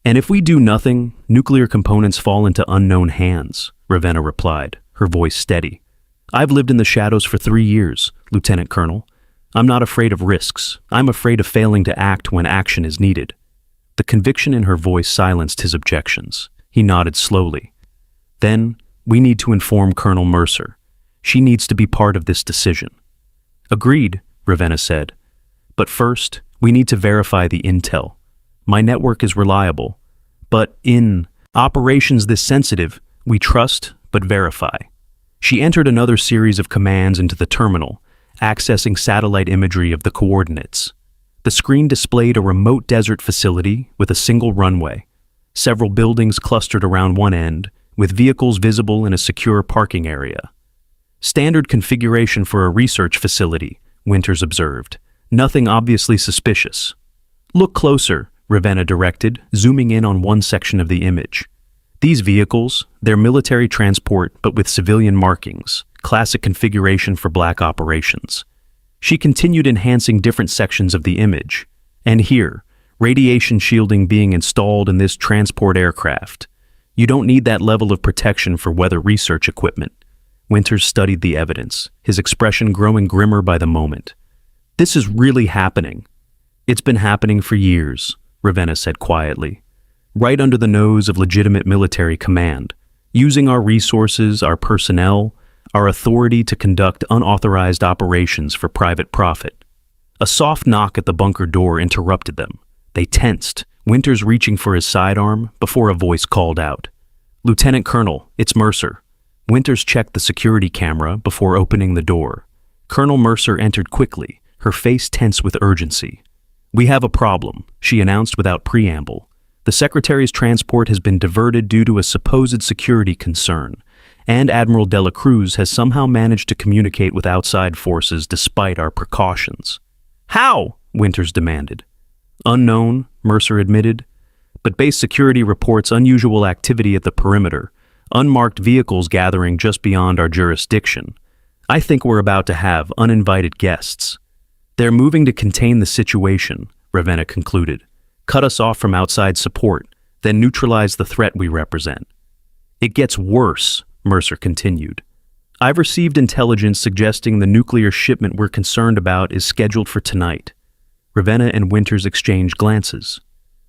"And if we do nothing, nuclear components fall into unknown hands," Ravenna replied, her voice steady. "I've lived in the shadows for 3 years, Lieutenant Colonel. I'm not afraid of risks. I'm afraid of failing to act when action is needed." The conviction in her voice silenced his objections. He nodded slowly. "Then, we need to inform Colonel Mercer. She needs to be part of this decision." "Agreed," Ravenna said. "But first, we need to verify the intel. My network is reliable, but in operations this sensitive, we trust but verify." She entered another series of commands into the terminal, accessing satellite imagery of the coordinates. The screen displayed a remote desert facility with a single runway, several buildings clustered around one end, with vehicles visible in a secure parking area. "Standard configuration for a research facility," Winters observed. "Nothing obviously suspicious." "Look closer," Ravenna directed, zooming in on one section of the image. "These vehicles, they're military transport but with civilian markings, classic configuration for black operations." She continued enhancing different sections of the image. "And here, radiation shielding being installed in this transport aircraft. You don't need that level of protection for weather research equipment." Winters studied the evidence, his expression growing grimmer by the moment. "This is really happening." "It's been happening for years," Ravenna said quietly. "Right under the nose of legitimate military command, using our resources, our personnel, our authority to conduct unauthorized operations for private profit. A soft knock at the bunker door interrupted them. They tensed, Winters reaching for his sidearm before a voice called out. "Lieutenant Colonel, it's Mercer." Winters checked the security camera before opening the door. Colonel Mercer entered quickly, her face tense with urgency. "We have a problem," she announced without preamble. "The Secretary's transport has been diverted due to a supposed security concern, and Admiral De La Cruz has somehow managed to communicate with outside forces despite our precautions." "How?" Winters demanded. "Unknown," Mercer admitted, "but base security reports unusual activity at the perimeter, unmarked vehicles gathering just beyond our jurisdiction. I think we're about to have uninvited guests. They're moving to contain the situation," Ravenna concluded. "Cut us off from outside support, then neutralize the threat we represent." "It gets worse," Mercer continued. "I've received intelligence suggesting the nuclear shipment we're concerned about is scheduled for tonight." Ravenna and Winters exchanged glances.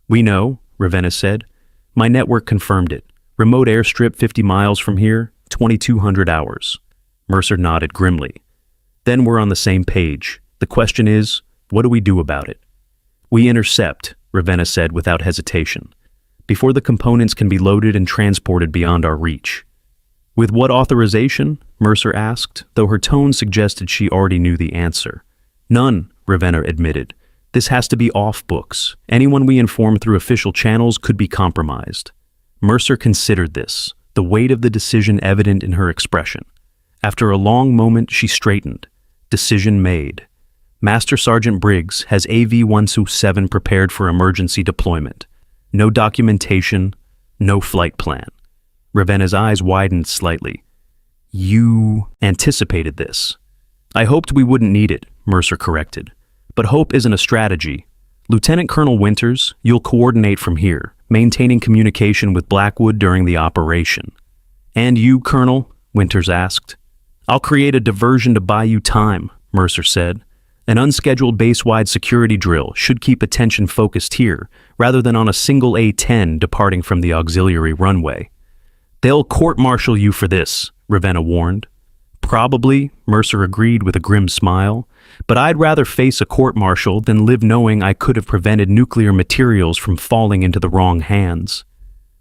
"We know," Ravenna said. "My network confirmed it. Remote airstrip 50 miles from here, 2200 hours. Mercer nodded grimly. "Then we're on the same page. The question is, what do we do about it?" "We intercept," Ravenna said without hesitation, "before the components can be loaded and transported beyond our reach." "With what authorization?" Mercer asked, though her tone suggested she already knew the answer. "None," Ravenna admitted. "This has to be off books. Anyone we inform through official channels could be compromised." Mercer considered this, the weight of the decision evident in her expression. After a long moment, she straightened. Decision made. Master Sergeant Briggs has AV-127 prepared for emergency deployment. No documentation, no flight plan. Ravenna's eyes widened slightly. "You anticipated this." "I hoped we wouldn't need it," Mercer corrected. "But hope isn't a strategy. Lieutenant Colonel Winters, you'll coordinate from here, maintaining communication with Blackwood during the operation." "And you, Colonel?" Winters asked. "I'll create a diversion to buy you time," Mercer said. "An unscheduled base-wide security drill should keep attention focused here, rather than on a single A-10 departing from the auxiliary runway." "They'll court-martial you for this," Ravenna warned. "Probably," Mercer agreed with a grim smile, "but I'd rather face a court-martial than live knowing I could have prevented nuclear materials from falling into the wrong hands."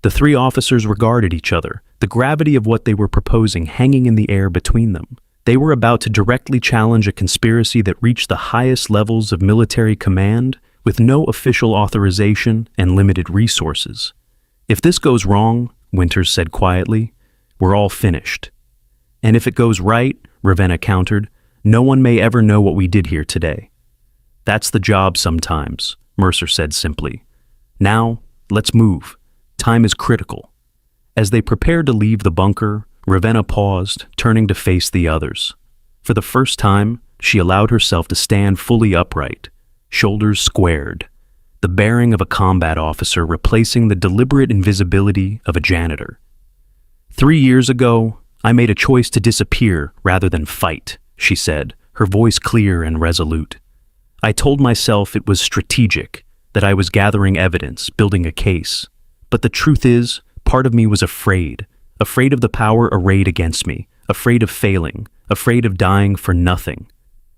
The three officers regarded each other, the gravity of what they were proposing hanging in the air between them. They were about to directly challenge a conspiracy that reached the highest levels of military command with no official authorization and limited resources. "If this goes wrong," Winters said quietly, "we're all finished." "And if it goes right," Ravenna countered, "no one may ever know what we did here today." "That's the job sometimes," Mercer said simply. "Now, let's move. Time is critical." As they prepared to leave the bunker, Ravenna paused, turning to face the others. For the first time, she allowed herself to stand fully upright, shoulders squared, the bearing of a combat officer replacing the deliberate invisibility of a janitor. "3 years ago, I made a choice to disappear rather than fight," she said, her voice clear and resolute. "I told myself it was strategic, that I was gathering evidence, building a case. But the truth is, part of me was afraid of the power arrayed against me, afraid of failing, afraid of dying for nothing."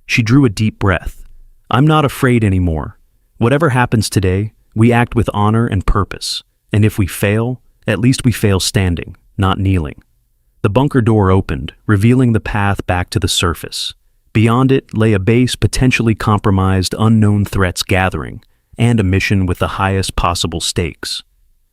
She drew a deep breath. "I'm not afraid anymore. Whatever happens today, we act with honor and purpose, and if we fail, at least we fail standing, not kneeling." The bunker door opened, revealing the path back to the surface. Beyond it lay a base potentially compromised, unknown threats gathering, and a mission with the highest possible stakes.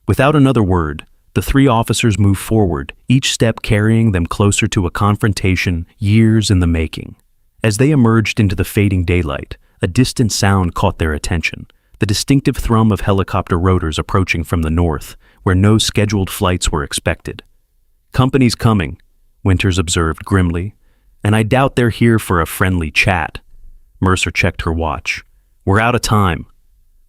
Without another word, the three officers moved forward, each step carrying them closer to a confrontation years in the making. As they emerged into the fading daylight, a distant sound caught their attention, the distinctive thrum of helicopter rotors approaching from the north, where no scheduled flights were expected. "Company's coming," Winters observed grimly, "and I doubt they're here for a friendly chat." Mercer checked her watch. "We're out of time.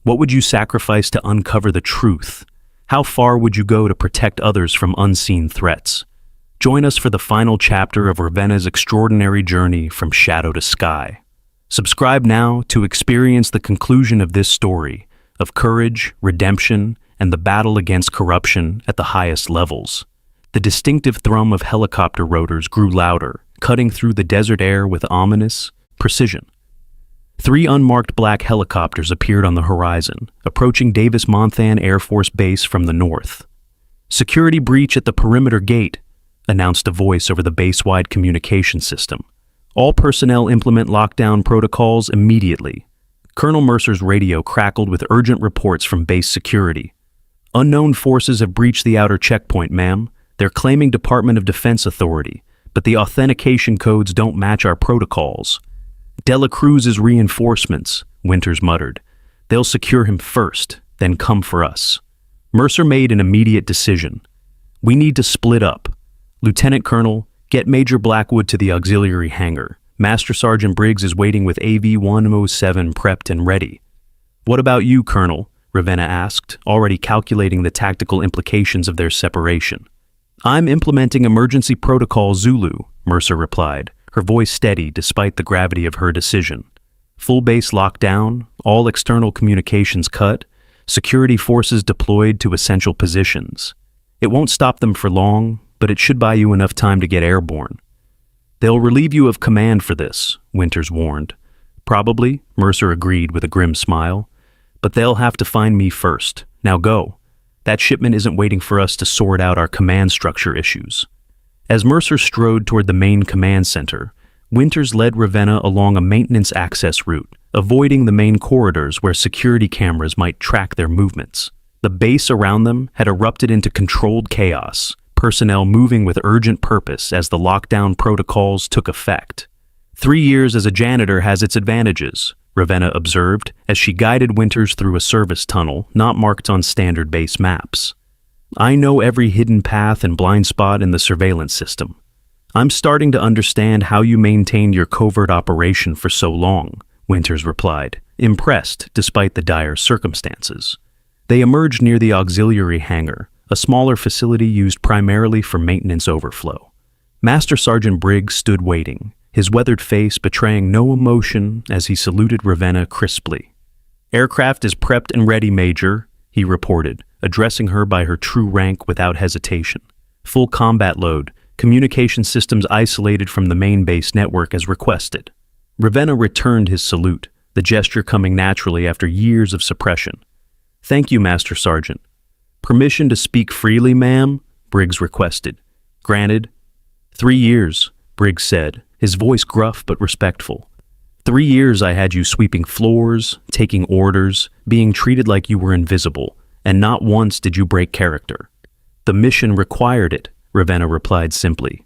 What would you sacrifice to uncover the truth? How far would you go to protect others from unseen threats? Join us for the final chapter of Ravenna's extraordinary journey from shadow to sky. Subscribe now to experience the conclusion of this story of courage, redemption, and the battle against corruption at the highest levels. The distinctive thrum of helicopter rotors grew louder, cutting through the desert air with ominous precision. 3 unmarked black helicopters appeared on the horizon, approaching Davis-Monthan Air Force Base from the north. "Security breach at the perimeter gate," announced a voice over the base-wide communication system. "All personnel implement lockdown protocols immediately." Colonel Mercer's radio crackled with urgent reports from base security. "Unknown forces have breached the outer checkpoint, ma'am. They're claiming Department of Defense authority, but the authentication codes don't match our protocols." "Dela Cruz's reinforcements," Winters muttered. "They'll secure him first, then come for us." Mercer made an immediate decision. "We need to split up. Lieutenant Colonel, get Major Blackwood to the auxiliary hangar. Master Sergeant Briggs is waiting with AV-107 prepped and ready." "What about you, Colonel?" Ravenna asked, already calculating the tactical implications of their separation. "I'm implementing emergency protocol Zulu," Mercer replied, her voice steady despite the gravity of her decision. "Full base lockdown, all external communications cut, security forces deployed to essential positions. It won't stop them for long, but it should buy you enough time to get airborne." "They'll relieve you of command for this," Winters warned. "Probably," Mercer agreed with a grim smile. "But they'll have to find me first. Now go. That shipment isn't waiting for us to sort out our command structure issues." As Mercer strode toward the main command center, Winters led Ravenna along a maintenance access route, avoiding the main corridors where security cameras might track their movements. The base around them had erupted into controlled chaos, personnel moving with urgent purpose as the lockdown protocols took effect. 3 years as a janitor has its advantages, Ravenna observed as she guided Winters through a service tunnel not marked on standard base maps. "I know every hidden path and blind spot in the surveillance system. I'm starting to understand how you maintained your covert operation for so long," Winters replied, impressed despite the dire circumstances. They emerged near the auxiliary hangar, a smaller facility used primarily for maintenance overflow. Master Sergeant Briggs stood waiting, his weathered face betraying no emotion as he saluted Ravenna crisply. "Aircraft is prepped and ready, Major," he reported, addressing her by her true rank without hesitation. "Full combat load, communication systems isolated from the main base network as requested." Ravenna returned his salute, the gesture coming naturally after years of suppression. "Thank you, Master Sergeant." "Permission to speak freely, ma'am?" Briggs requested. "Granted." 3 years, Briggs said, his voice gruff but respectful. 3 years I had you sweeping floors, taking orders, being treated like you were invisible, and not once did you break character." "The mission required it," Ravenna replied simply.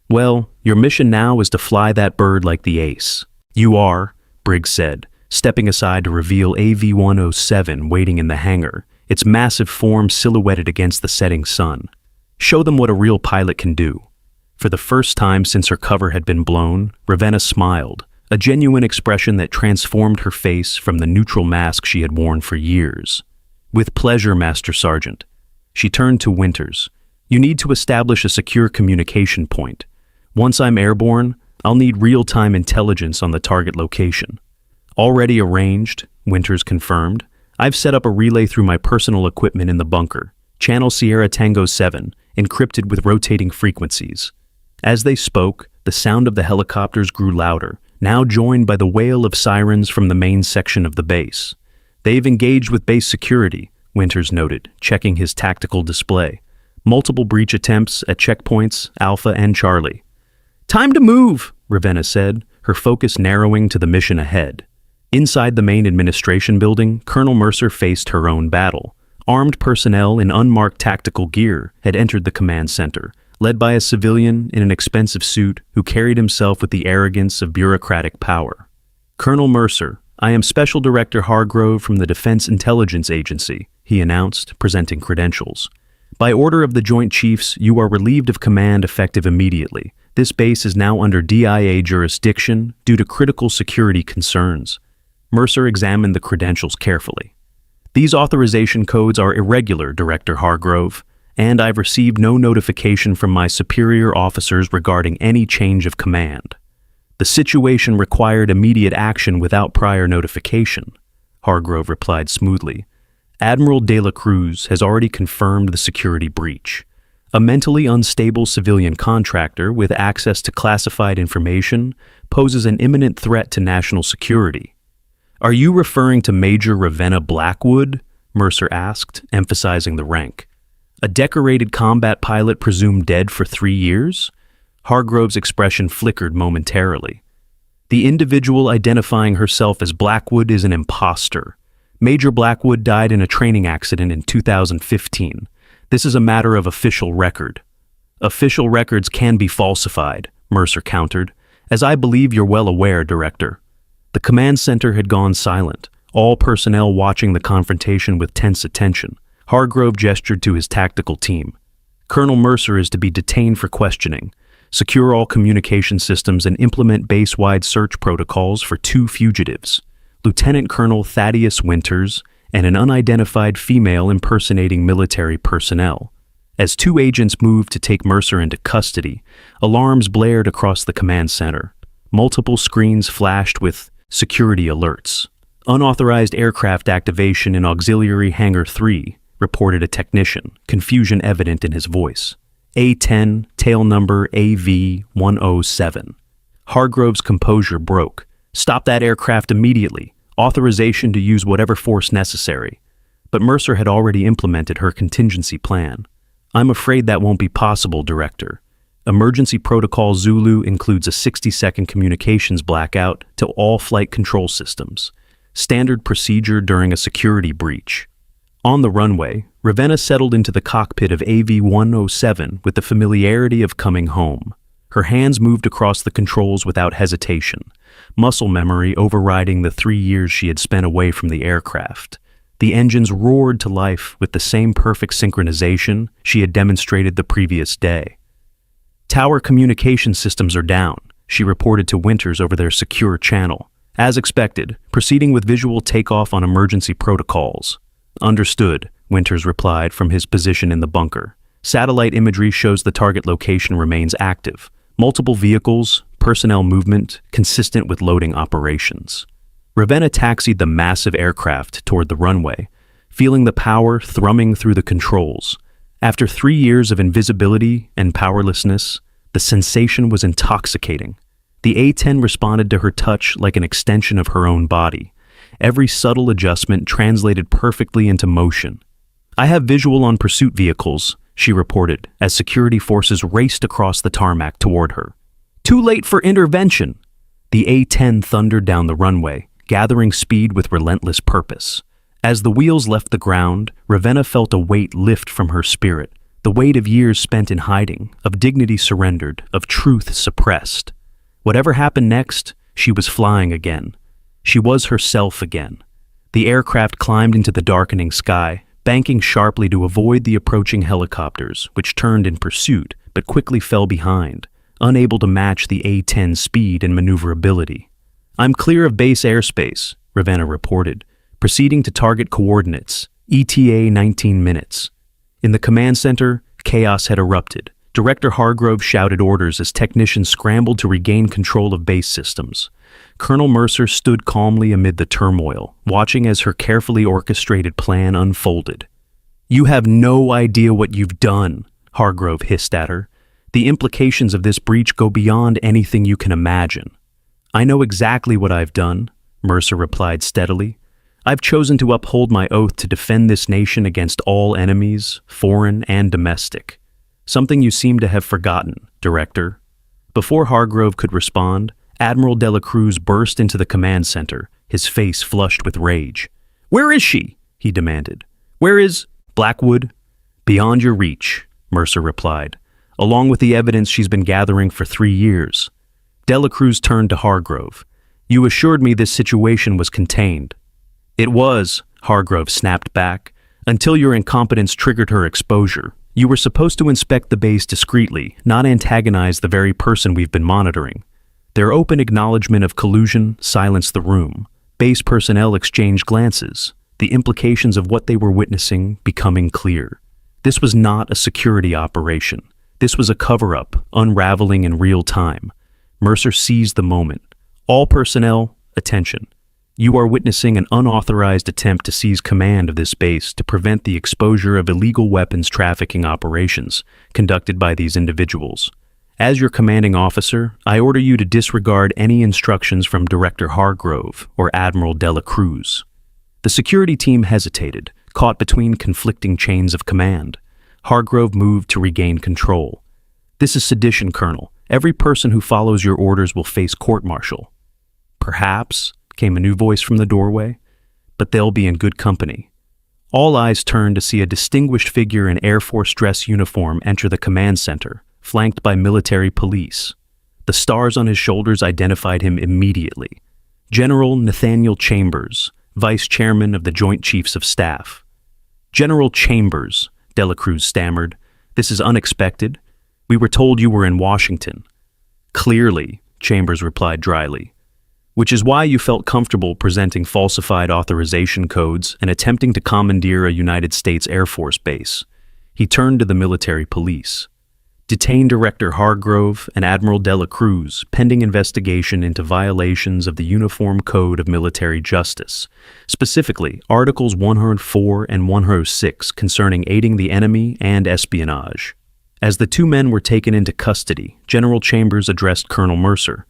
"Well, your mission now is to fly that bird like the ace." "You are," Briggs said, stepping aside to reveal AV-107 waiting in the hangar, its massive form silhouetted against the setting sun. "Show them what a real pilot can do." For the first time since her cover had been blown, Ravenna smiled, a genuine expression that transformed her face from the neutral mask she had worn for years. "With pleasure, Master Sergeant." She turned to Winters. "You need to establish a secure communication point. Once I'm airborne, I'll need real-time intelligence on the target location." "Already arranged," Winters confirmed. "I've set up a relay through my personal equipment in the bunker, Channel Sierra Tango 7, encrypted with rotating frequencies." As they spoke, the sound of the helicopters grew louder, now joined by the wail of sirens from the main section of the base. "They've engaged with base security," Winters noted, checking his tactical display. "Multiple breach attempts at checkpoints Alpha and Charlie." "Time to move," Ravenna said, her focus narrowing to the mission ahead. Inside the main administration building, Colonel Mercer faced her own battle. Armed personnel in unmarked tactical gear had entered the command center, led by a civilian in an expensive suit who carried himself with the arrogance of bureaucratic power. "Colonel Mercer, I am Special Director Hargrove from the Defense Intelligence Agency," he announced, presenting credentials. "By order of the Joint Chiefs, you are relieved of command effective immediately. This base is now under DIA jurisdiction due to critical security concerns." Mercer examined the credentials carefully. "These authorization codes are irregular, Director Hargrove, and I've received no notification from my superior officers regarding any change of command. The situation required immediate action without prior notification," Hargrove replied smoothly. "Admiral De La Cruz has already confirmed the security breach. A mentally unstable civilian contractor with access to classified information poses an imminent threat to national security. Are you referring to Major Ravenna Blackwood? Mercer asked, emphasizing the rank. A decorated combat pilot presumed dead for 3 years? Hargrove's expression flickered momentarily. The individual identifying herself as Blackwood is an imposter. Major Blackwood died in a training accident in 2015. This is a matter of official record. Official records can be falsified, Mercer countered, as I believe you're well aware, Director. The command center had gone silent, all personnel watching the confrontation with tense attention. Hargrove gestured to his tactical team. Colonel Mercer is to be detained for questioning. Secure all communication systems and implement base-wide search protocols for 2 fugitives, Lieutenant Colonel Thaddeus Winters and an unidentified female impersonating military personnel. As 2 agents moved to take Mercer into custody, alarms blared across the command center. Multiple screens flashed with security alerts. Unauthorized aircraft activation in auxiliary hangar 3, reported a technician, confusion evident in his voice. A-10, tail number AV-107. Hargrove's composure broke. Stop that aircraft immediately. Authorization to use whatever force necessary. But Mercer had already implemented her contingency plan. I'm afraid that won't be possible, Director. Emergency Protocol Zulu includes a 60-second communications blackout to all flight control systems. Standard procedure during a security breach. On the runway, Ravenna settled into the cockpit of AV-107 with the familiarity of coming home. Her hands moved across the controls without hesitation, muscle memory overriding the 3 years she had spent away from the aircraft. The engines roared to life with the same perfect synchronization she had demonstrated the previous day. Tower communication systems are down, she reported to Winters over their secure channel. As expected, proceeding with visual takeoff on emergency protocols. Understood, Winters replied from his position in the bunker. Satellite imagery shows the target location remains active. Multiple vehicles, personnel movement, consistent with loading operations. Ravenna taxied the massive aircraft toward the runway, feeling the power thrumming through the controls. After 3 years of invisibility and powerlessness, the sensation was intoxicating. The A-10 responded to her touch like an extension of her own body. Every subtle adjustment translated perfectly into motion. I have visual on pursuit vehicles, she reported, as security forces raced across the tarmac toward her. Too late for intervention! The A-10 thundered down the runway, gathering speed with relentless purpose. As the wheels left the ground, Ravenna felt a weight lift from her spirit, the weight of years spent in hiding, of dignity surrendered, of truth suppressed. Whatever happened next, she was flying again. She was herself again. The aircraft climbed into the darkening sky, banking sharply to avoid the approaching helicopters, which turned in pursuit, but quickly fell behind, unable to match the A-10's speed and maneuverability. I'm clear of base airspace, Ravenna reported, proceeding to target coordinates, ETA 19 minutes. In the command center, chaos had erupted. Director Hargrove shouted orders as technicians scrambled to regain control of base systems. Colonel Mercer stood calmly amid the turmoil, watching as her carefully orchestrated plan unfolded. You have no idea what you've done, Hargrove hissed at her. The implications of this breach go beyond anything you can imagine. I know exactly what I've done, Mercer replied steadily. I've chosen to uphold my oath to defend this nation against all enemies, foreign and domestic. Something you seem to have forgotten, Director. Before Hargrove could respond, Admiral De La Cruz burst into the command center, his face flushed with rage. Where is she? He demanded. Where is Blackwood? Beyond your reach, Mercer replied, along with the evidence she's been gathering for 3 years. De La Cruz turned to Hargrove. You assured me this situation was contained. It was, Hargrove snapped back, until your incompetence triggered her exposure. You were supposed to inspect the base discreetly, not antagonize the very person we've been monitoring. Their open acknowledgement of collusion silenced the room. Base personnel exchanged glances, the implications of what they were witnessing becoming clear. This was not a security operation. This was a cover-up, unraveling in real time. Mercer seized the moment. All personnel, attention. You are witnessing an unauthorized attempt to seize command of this base to prevent the exposure of illegal weapons trafficking operations conducted by these individuals. As your commanding officer, I order you to disregard any instructions from Director Hargrove or Admiral Dela Cruz. The security team hesitated, caught between conflicting chains of command. Hargrove moved to regain control. This is sedition, Colonel. Every person who follows your orders will face court-martial. Perhaps, came a new voice from the doorway, but they'll be in good company. All eyes turned to see a distinguished figure in Air Force dress uniform enter the command center, flanked by military police. The stars on his shoulders identified him immediately. General Nathaniel Chambers, Vice Chairman of the Joint Chiefs of Staff. General Chambers, Dela Cruz stammered, this is unexpected. We were told you were in Washington. Clearly, Chambers replied dryly. Which is why you felt comfortable presenting falsified authorization codes and attempting to commandeer a United States Air Force base. He turned to the military police. Detain Director Hargrove and Admiral Dela Cruz pending investigation into violations of the Uniform Code of Military Justice, specifically Articles 104 and 106 concerning aiding the enemy and espionage. As the two men were taken into custody, General Chambers addressed Colonel Mercer.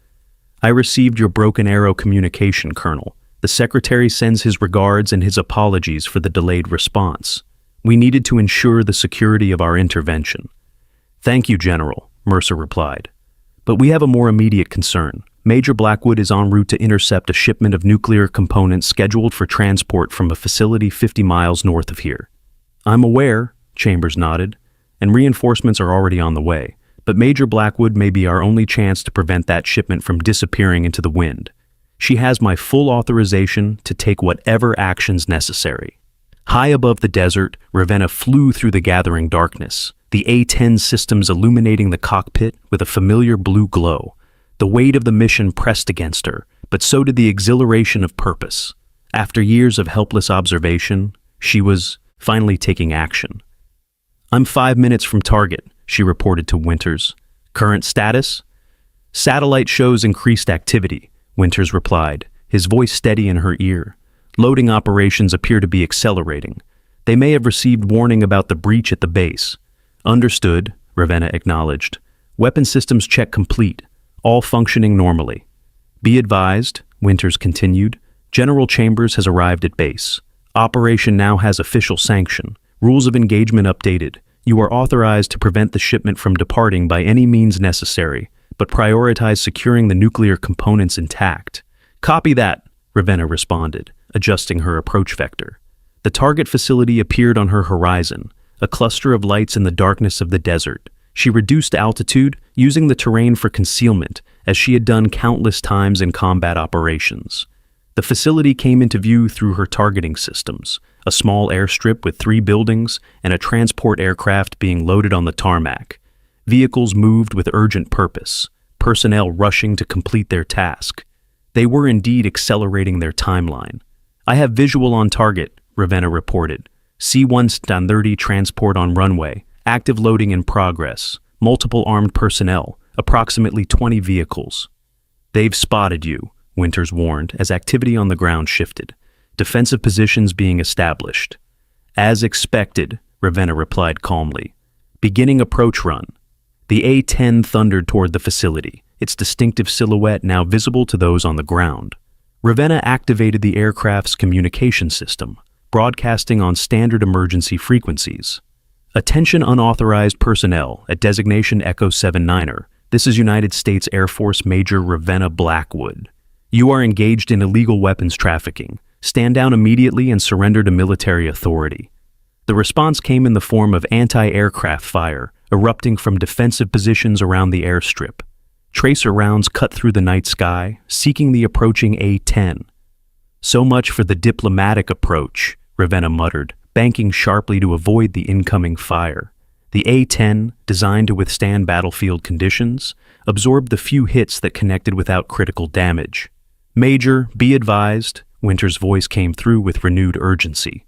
I received your Broken Arrow communication, Colonel. The Secretary sends his regards and his apologies for the delayed response. We needed to ensure the security of our intervention. Thank you, General, Mercer replied. But we have a more immediate concern. Major Blackwood is en route to intercept a shipment of nuclear components scheduled for transport from a facility 50 miles north of here. I'm aware, Chambers nodded, and reinforcements are already on the way. But Major Blackwood may be our only chance to prevent that shipment from disappearing into the wind. She has my full authorization to take whatever actions necessary. High above the desert, Ravenna flew through the gathering darkness, the A-10 systems illuminating the cockpit with a familiar blue glow. The weight of the mission pressed against her, but so did the exhilaration of purpose. After years of helpless observation, she was finally taking action. I'm 5 minutes from target, she reported to Winters. Current status? Satellite shows increased activity, Winters replied, his voice steady in her ear. Loading operations appear to be accelerating. They may have received warning about the breach at the base. Understood, Ravenna acknowledged. Weapon systems check complete, all functioning normally. Be advised, Winters continued, General Chambers has arrived at base. Operation now has official sanction. Rules of engagement updated. You are authorized to prevent the shipment from departing by any means necessary, but prioritize securing the nuclear components intact. Copy that, Ravenna responded, adjusting her approach vector. The target facility appeared on her horizon, a cluster of lights in the darkness of the desert. She reduced altitude, using the terrain for concealment, as she had done countless times in combat operations. The facility came into view through her targeting systems, a small airstrip with 3 buildings and a transport aircraft being loaded on the tarmac. Vehicles moved with urgent purpose, personnel rushing to complete their task. They were indeed accelerating their timeline. I have visual on target, Ravenna reported. C-130 transport on runway, active loading in progress, multiple armed personnel, approximately 20 vehicles. They've spotted you, Winters warned as activity on the ground shifted, defensive positions being established. As expected, Ravenna replied calmly. Beginning approach run. The A-10 thundered toward the facility, its distinctive silhouette now visible to those on the ground. Ravenna activated the aircraft's communication system, broadcasting on standard emergency frequencies. Attention unauthorized personnel at designation Echo 79er. This is United States Air Force Major Ravenna Blackwood. You are engaged in illegal weapons trafficking. Stand down immediately and surrender to military authority. The response came in the form of anti-aircraft fire, erupting from defensive positions around the airstrip. Tracer rounds cut through the night sky, seeking the approaching A-10. So much for the diplomatic approach, Ravenna muttered, banking sharply to avoid the incoming fire. The A-10, designed to withstand battlefield conditions, absorbed the few hits that connected without critical damage. Major, be advised, Winter's voice came through with renewed urgency.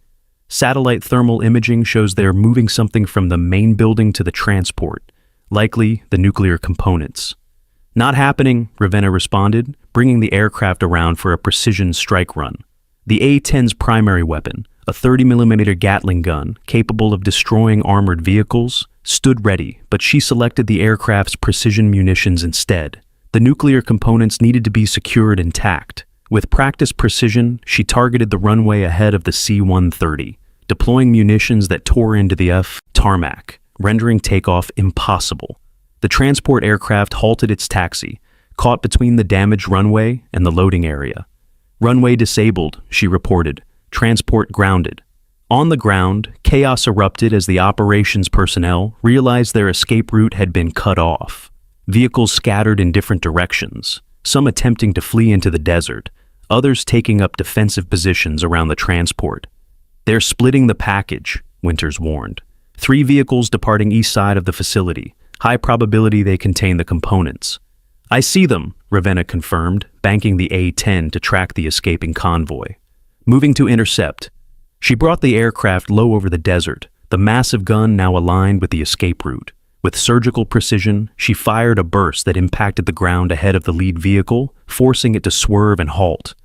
Satellite thermal imaging shows they are moving something from the main building to the transport, likely the nuclear components. Not happening, Ravenna responded, bringing the aircraft around for a precision strike run. The A-10's primary weapon, a 30mm Gatling gun capable of destroying armored vehicles, stood ready, but she selected the aircraft's precision munitions instead. The nuclear components needed to be secured intact. With practiced precision, she targeted the runway ahead of the C-130, deploying munitions that tore into the tarmac, rendering takeoff impossible. The transport aircraft halted its taxi, caught between the damaged runway and the loading area. "Runway disabled," she reported. "Transport grounded." On the ground, chaos erupted as the operations personnel realized their escape route had been cut off. Vehicles scattered in different directions, some attempting to flee into the desert, others taking up defensive positions around the transport. "They're splitting the package," Winters warned. 3 vehicles departing east side of the facility. High probability they contain the components. "I see them," Ravenna confirmed, banking the A-10 to track the escaping convoy. Moving to intercept. She brought the aircraft low over the desert, the massive gun now aligned with the escape route. With surgical precision, she fired a burst that impacted the ground ahead of the lead vehicle, forcing it to swerve and halt.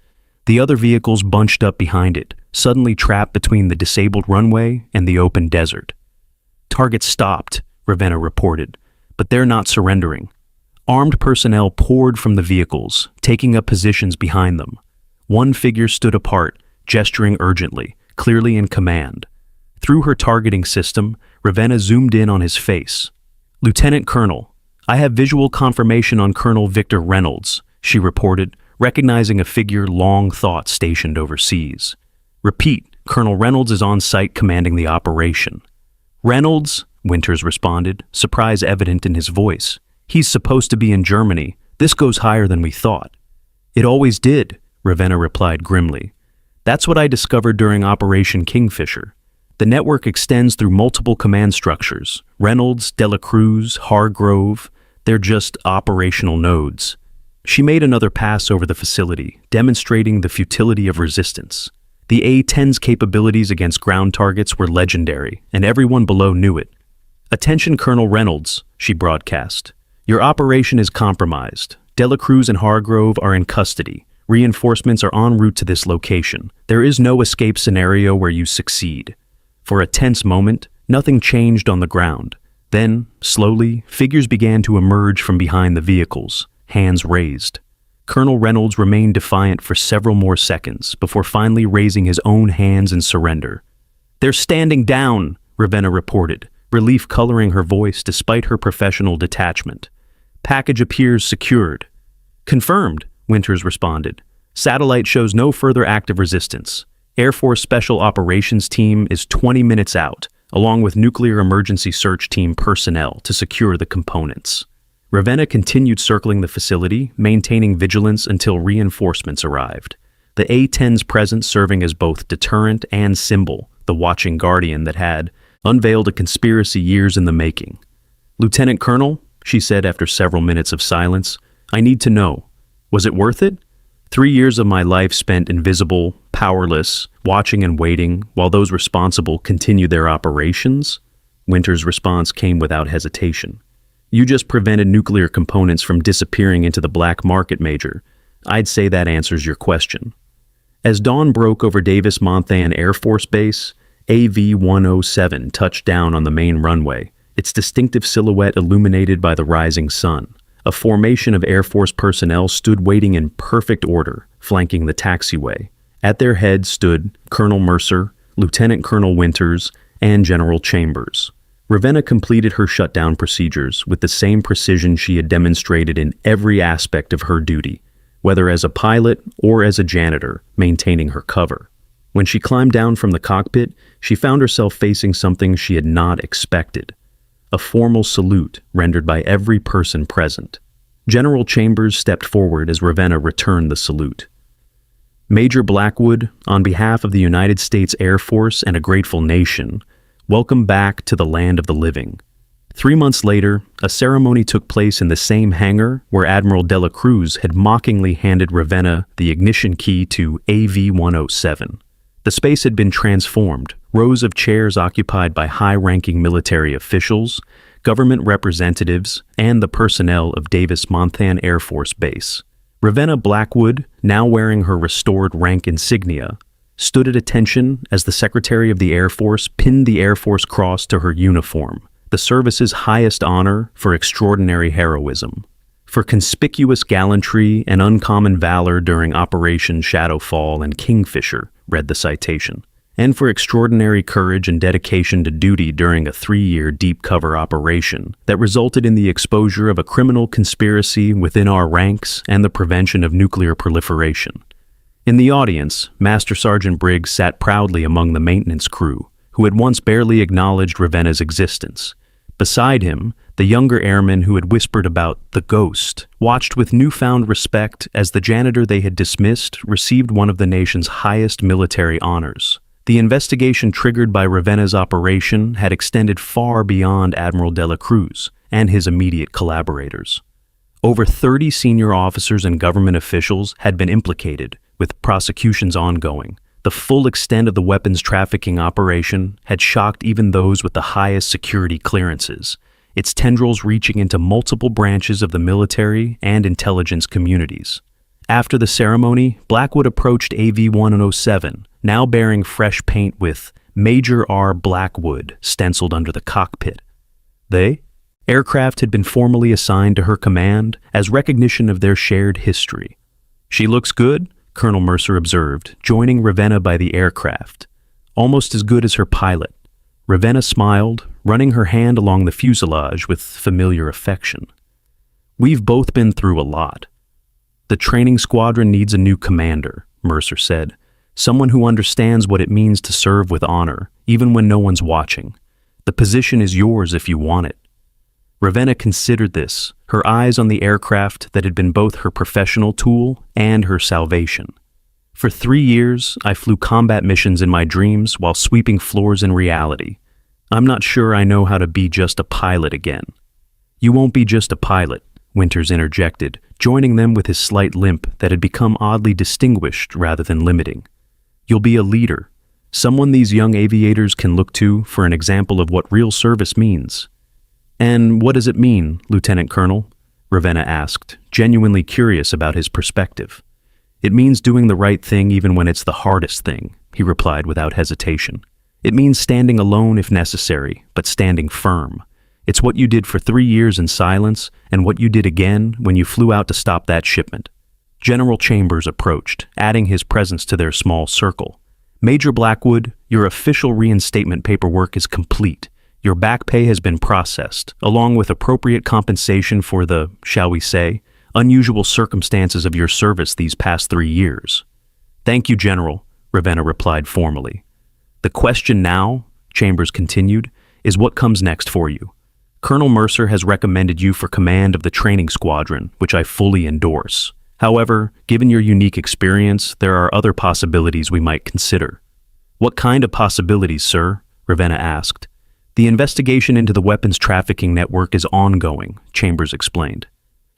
The other vehicles bunched up behind it, suddenly trapped between the disabled runway and the open desert. "Target stopped," Ravenna reported, "but they're not surrendering." Armed personnel poured from the vehicles, taking up positions behind them. One figure stood apart, gesturing urgently, clearly in command. Through her targeting system, Ravenna zoomed in on his face. "Lieutenant Colonel, I have visual confirmation on Colonel Victor Reynolds," she reported, recognizing a figure long thought stationed overseas. "Repeat, Colonel Reynolds is on site commanding the operation." "Reynolds?" Winters responded, surprise evident in his voice. "He's supposed to be in Germany. This goes higher than we thought." "It always did," Ravenna replied grimly. "That's what I discovered during Operation Kingfisher. The network extends through multiple command structures. Reynolds, Dela Cruz, Hargrove, they're just operational nodes." She made another pass over the facility, demonstrating the futility of resistance. The A-10's capabilities against ground targets were legendary, and everyone below knew it. "Attention Colonel Reynolds," she broadcast. "Your operation is compromised. Dela Cruz and Hargrove are in custody. Reinforcements are en route to this location. There is no escape scenario where you succeed." For a tense moment, nothing changed on the ground. Then, slowly, figures began to emerge from behind the vehicles, hands raised. Colonel Reynolds remained defiant for several more seconds before finally raising his own hands in surrender. "They're standing down," Ravenna reported, relief coloring her voice despite her professional detachment. "Package appears secured." "Confirmed," Winters responded. "Satellite shows no further active resistance. Air Force Special Operations Team is 20 minutes out, along with Nuclear Emergency Search Team personnel to secure the components." Ravenna continued circling the facility, maintaining vigilance until reinforcements arrived. The A-10's presence serving as both deterrent and symbol, the watching guardian that had unveiled a conspiracy years in the making. "Lieutenant Colonel," she said after several minutes of silence, "I need to know. Was it worth it? 3 years of my life spent invisible, powerless, watching and waiting while those responsible continue their operations?" Winter's response came without hesitation. "You just prevented nuclear components from disappearing into the black market, Major. I'd say that answers your question." As dawn broke over Davis-Monthan Air Force Base, AV-107 touched down on the main runway, its distinctive silhouette illuminated by the rising sun. A formation of Air Force personnel stood waiting in perfect order, flanking the taxiway. At their head stood Colonel Mercer, Lieutenant Colonel Winters, and General Chambers. Ravenna completed her shutdown procedures with the same precision she had demonstrated in every aspect of her duty, whether as a pilot or as a janitor, maintaining her cover. When she climbed down from the cockpit, she found herself facing something she had not expected. A formal salute rendered by every person present. General Chambers stepped forward as Ravenna returned the salute. "Major Blackwood, on behalf of the United States Air Force and a grateful nation, welcome back to the land of the living." 3 months later, a ceremony took place in the same hangar where Admiral Dela Cruz had mockingly handed Ravenna the ignition key to AV-107. The space had been transformed, rows of chairs occupied by high-ranking military officials, government representatives, and the personnel of Davis-Monthan Air Force Base. Ravenna Blackwood, now wearing her restored rank insignia, stood at attention as the Secretary of the Air Force pinned the Air Force Cross to her uniform, the service's highest honor for extraordinary heroism. For conspicuous gallantry and uncommon valor during Operation Shadowfall and Kingfisher, read the citation, and for extraordinary courage and dedication to duty during a 3-year deep cover operation that resulted in the exposure of a criminal conspiracy within our ranks and the prevention of nuclear proliferation. In the audience, Master Sergeant Briggs sat proudly among the maintenance crew, who had once barely acknowledged Ravenna's existence. Beside him, the younger airman who had whispered about the ghost watched with newfound respect as the janitor they had dismissed received one of the nation's highest military honors. The investigation triggered by Ravenna's operation had extended far beyond Admiral de la Cruz and his immediate collaborators. Over 30 senior officers and government officials had been implicated, with prosecutions ongoing. The full extent of the weapons trafficking operation had shocked even those with the highest security clearances, its tendrils reaching into multiple branches of the military and intelligence communities. After the ceremony, Blackwood approached AV-107, now bearing fresh paint with Major R. Blackwood stenciled under the cockpit. Aircraft had been formally assigned to her command as recognition of their shared history. "She looks good," Colonel Mercer observed, joining Ravenna by the aircraft. "Almost as good as her pilot." Ravenna smiled, running her hand along the fuselage with familiar affection. "We've both been through a lot." "The training squadron needs a new commander," Mercer said. "Someone who understands what it means to serve with honor, even when no one's watching. The position is yours if you want it." Ravenna considered this, her eyes on the aircraft that had been both her professional tool and her salvation. "For 3 years, I flew combat missions in my dreams while sweeping floors in reality. I'm not sure I know how to be just a pilot again." "You won't be just a pilot," Winters interjected, joining them with his slight limp that had become oddly distinguished rather than limiting. "You'll be a leader, someone these young aviators can look to for an example of what real service means." "And what does it mean, Lieutenant Colonel?" Ravenna asked, genuinely curious about his perspective. "It means doing the right thing even when it's the hardest thing," he replied without hesitation. "It means standing alone if necessary, but standing firm. It's what you did for 3 years in silence and what you did again when you flew out to stop that shipment." General Chambers approached, adding his presence to their small circle. "Major Blackwood, your official reinstatement paperwork is complete. Your back pay has been processed, along with appropriate compensation for the, shall we say, unusual circumstances of your service these past 3 years." "Thank you, General," Ravenna replied formally. "The question now," Chambers continued, "is what comes next for you. Colonel Mercer has recommended you for command of the training squadron, which I fully endorse. However, given your unique experience, there are other possibilities we might consider." "What kind of possibilities, sir?" Ravenna asked. "The investigation into the weapons trafficking network is ongoing," Chambers explained.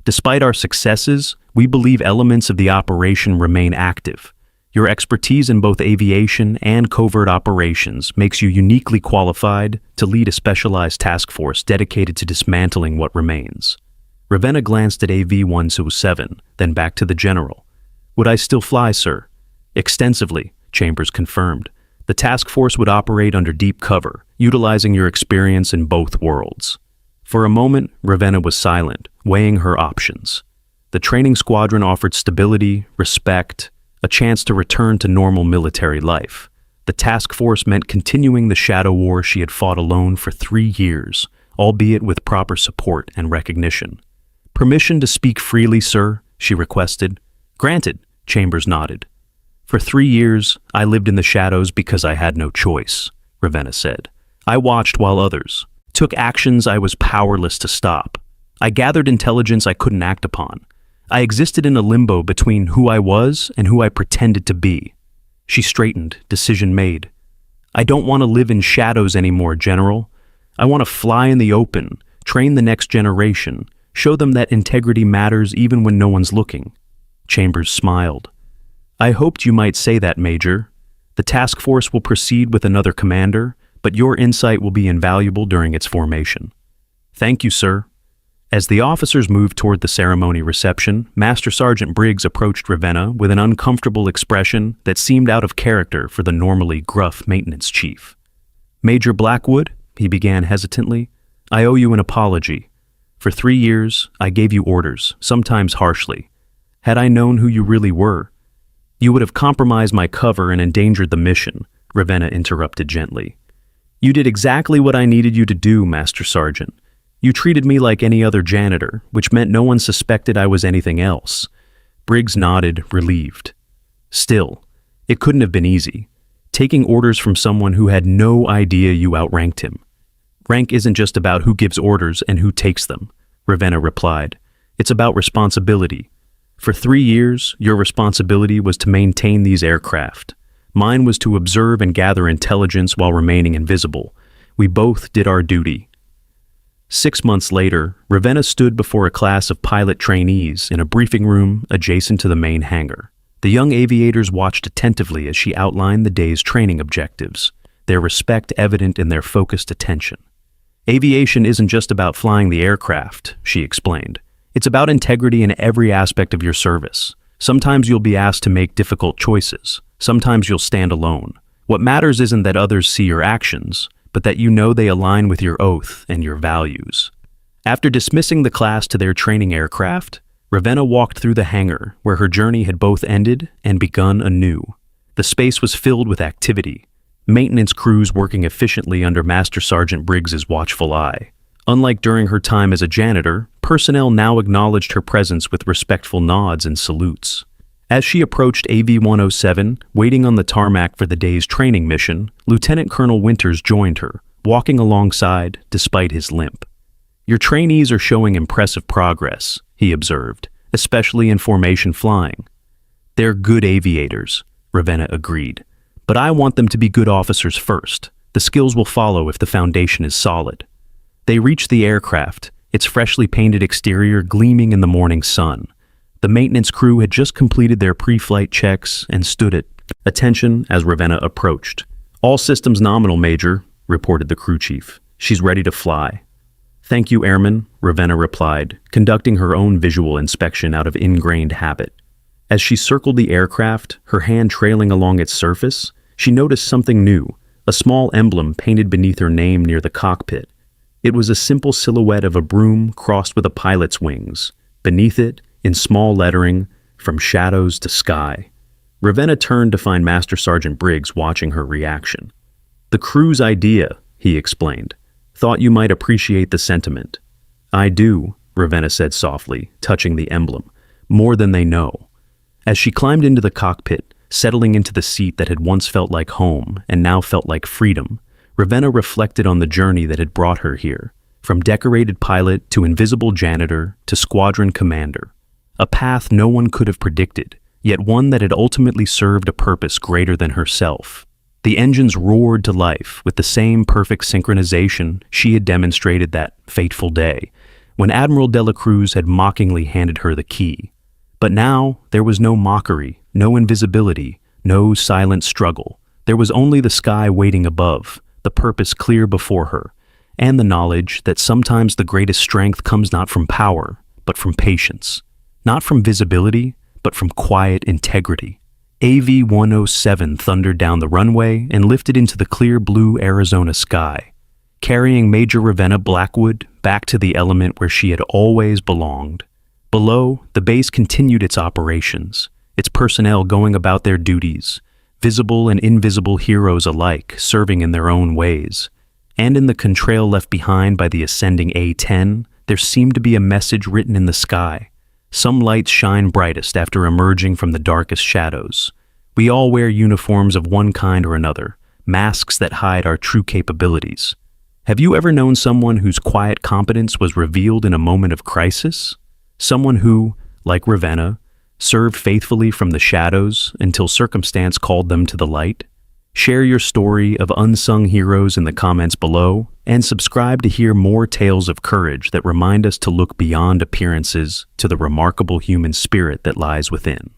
"Despite our successes, we believe elements of the operation remain active. Your expertise in both aviation and covert operations makes you uniquely qualified to lead a specialized task force dedicated to dismantling what remains." Ravenna glanced at AV-107, then back to the general. "Would I still fly, sir?" "Extensively," Chambers confirmed. "The task force would operate under deep cover, utilizing your experience in both worlds." For a moment, Ravenna was silent, weighing her options. The training squadron offered stability, respect, a chance to return to normal military life. The task force meant continuing the shadow war she had fought alone for 3 years, albeit with proper support and recognition. "Permission to speak freely, sir," she requested. "Granted," Chambers nodded. "For 3 years, I lived in the shadows because I had no choice," Ravenna said. "I watched while others took actions I was powerless to stop. I gathered intelligence I couldn't act upon. I existed in a limbo between who I was and who I pretended to be." She straightened, decision made. "I don't want to live in shadows anymore, General. I want to fly in the open, train the next generation, show them that integrity matters even when no one's looking." Chambers smiled. "I hoped you might say that, Major. The task force will proceed with another commander, but your insight will be invaluable during its formation." "Thank you, sir." As the officers moved toward the ceremony reception, Master Sergeant Briggs approached Ravenna with an uncomfortable expression that seemed out of character for the normally gruff maintenance chief. "Major Blackwood," he began hesitantly, "I owe you an apology. For 3 years, I gave you orders, sometimes harshly. Had I known who you really were, you would have compromised my cover and endangered the mission," Ravenna interrupted gently. "You did exactly what I needed you to do, Master Sergeant. You treated me like any other janitor, which meant no one suspected I was anything else." Briggs nodded, relieved. "Still, it couldn't have been easy. Taking orders from someone who had no idea you outranked him." "Rank isn't just about who gives orders and who takes them," Ravenna replied. "It's about responsibility. For 3 years, your responsibility was to maintain these aircraft. Mine was to observe and gather intelligence while remaining invisible. We both did our duty." 6 months later, Ravenna stood before a class of pilot trainees in a briefing room adjacent to the main hangar. The young aviators watched attentively as she outlined the day's training objectives, their respect evident in their focused attention. "Aviation isn't just about flying the aircraft," she explained. "It's about integrity in every aspect of your service. Sometimes you'll be asked to make difficult choices. Sometimes you'll stand alone. What matters isn't that others see your actions, but that you know they align with your oath and your values." After dismissing the class to their training aircraft, Ravenna walked through the hangar where her journey had both ended and begun anew. The space was filled with activity, maintenance crews working efficiently under Master Sergeant Briggs's watchful eye. Unlike during her time as a janitor, personnel now acknowledged her presence with respectful nods and salutes. As she approached AV-107, waiting on the tarmac for the day's training mission, Lieutenant Colonel Winters joined her, walking alongside despite his limp. "Your trainees are showing impressive progress," he observed, "especially in formation flying." "They're good aviators," Ravenna agreed. "But I want them to be good officers first. The skills will follow if the foundation is solid." They reached the aircraft, its freshly painted exterior gleaming in the morning sun. The maintenance crew had just completed their pre-flight checks and stood at attention as Ravenna approached. "All systems nominal, Major," reported the crew chief. "She's ready to fly." "Thank you, Airman," Ravenna replied, conducting her own visual inspection out of ingrained habit. As she circled the aircraft, her hand trailing along its surface, she noticed something new, a small emblem painted beneath her name near the cockpit. It was a simple silhouette of a broom crossed with a pilot's wings. Beneath it, in small lettering, "From shadows to sky." Ravenna turned to find Master Sergeant Briggs watching her reaction. "The crew's idea," he explained. "Thought you might appreciate the sentiment." "I do," Ravenna said softly, touching the emblem. "More than they know." As she climbed into the cockpit, settling into the seat that had once felt like home and now felt like freedom, Ravenna reflected on the journey that had brought her here, from decorated pilot to invisible janitor to squadron commander. A path no one could have predicted, yet one that had ultimately served a purpose greater than herself. The engines roared to life with the same perfect synchronization she had demonstrated that fateful day, when Admiral de la Cruz had mockingly handed her the key. But now there was no mockery, no invisibility, no silent struggle. There was only the sky waiting above, the purpose clear before her, and the knowledge that sometimes the greatest strength comes not from power, but from patience. Not from visibility, but from quiet integrity. AV-107 thundered down the runway and lifted into the clear blue Arizona sky, carrying Major Ravenna Blackwood back to the element where she had always belonged. Below, the base continued its operations, its personnel going about their duties, visible and invisible heroes alike serving in their own ways. And in the contrail left behind by the ascending A-10, there seemed to be a message written in the sky. Some lights shine brightest after emerging from the darkest shadows. We all wear uniforms of one kind or another, masks that hide our true capabilities. Have you ever known someone whose quiet competence was revealed in a moment of crisis? Someone who, like Ravenna, served faithfully from the shadows until circumstance called them to the light? Share your story of unsung heroes in the comments below, and subscribe to hear more tales of courage that remind us to look beyond appearances to the remarkable human spirit that lies within.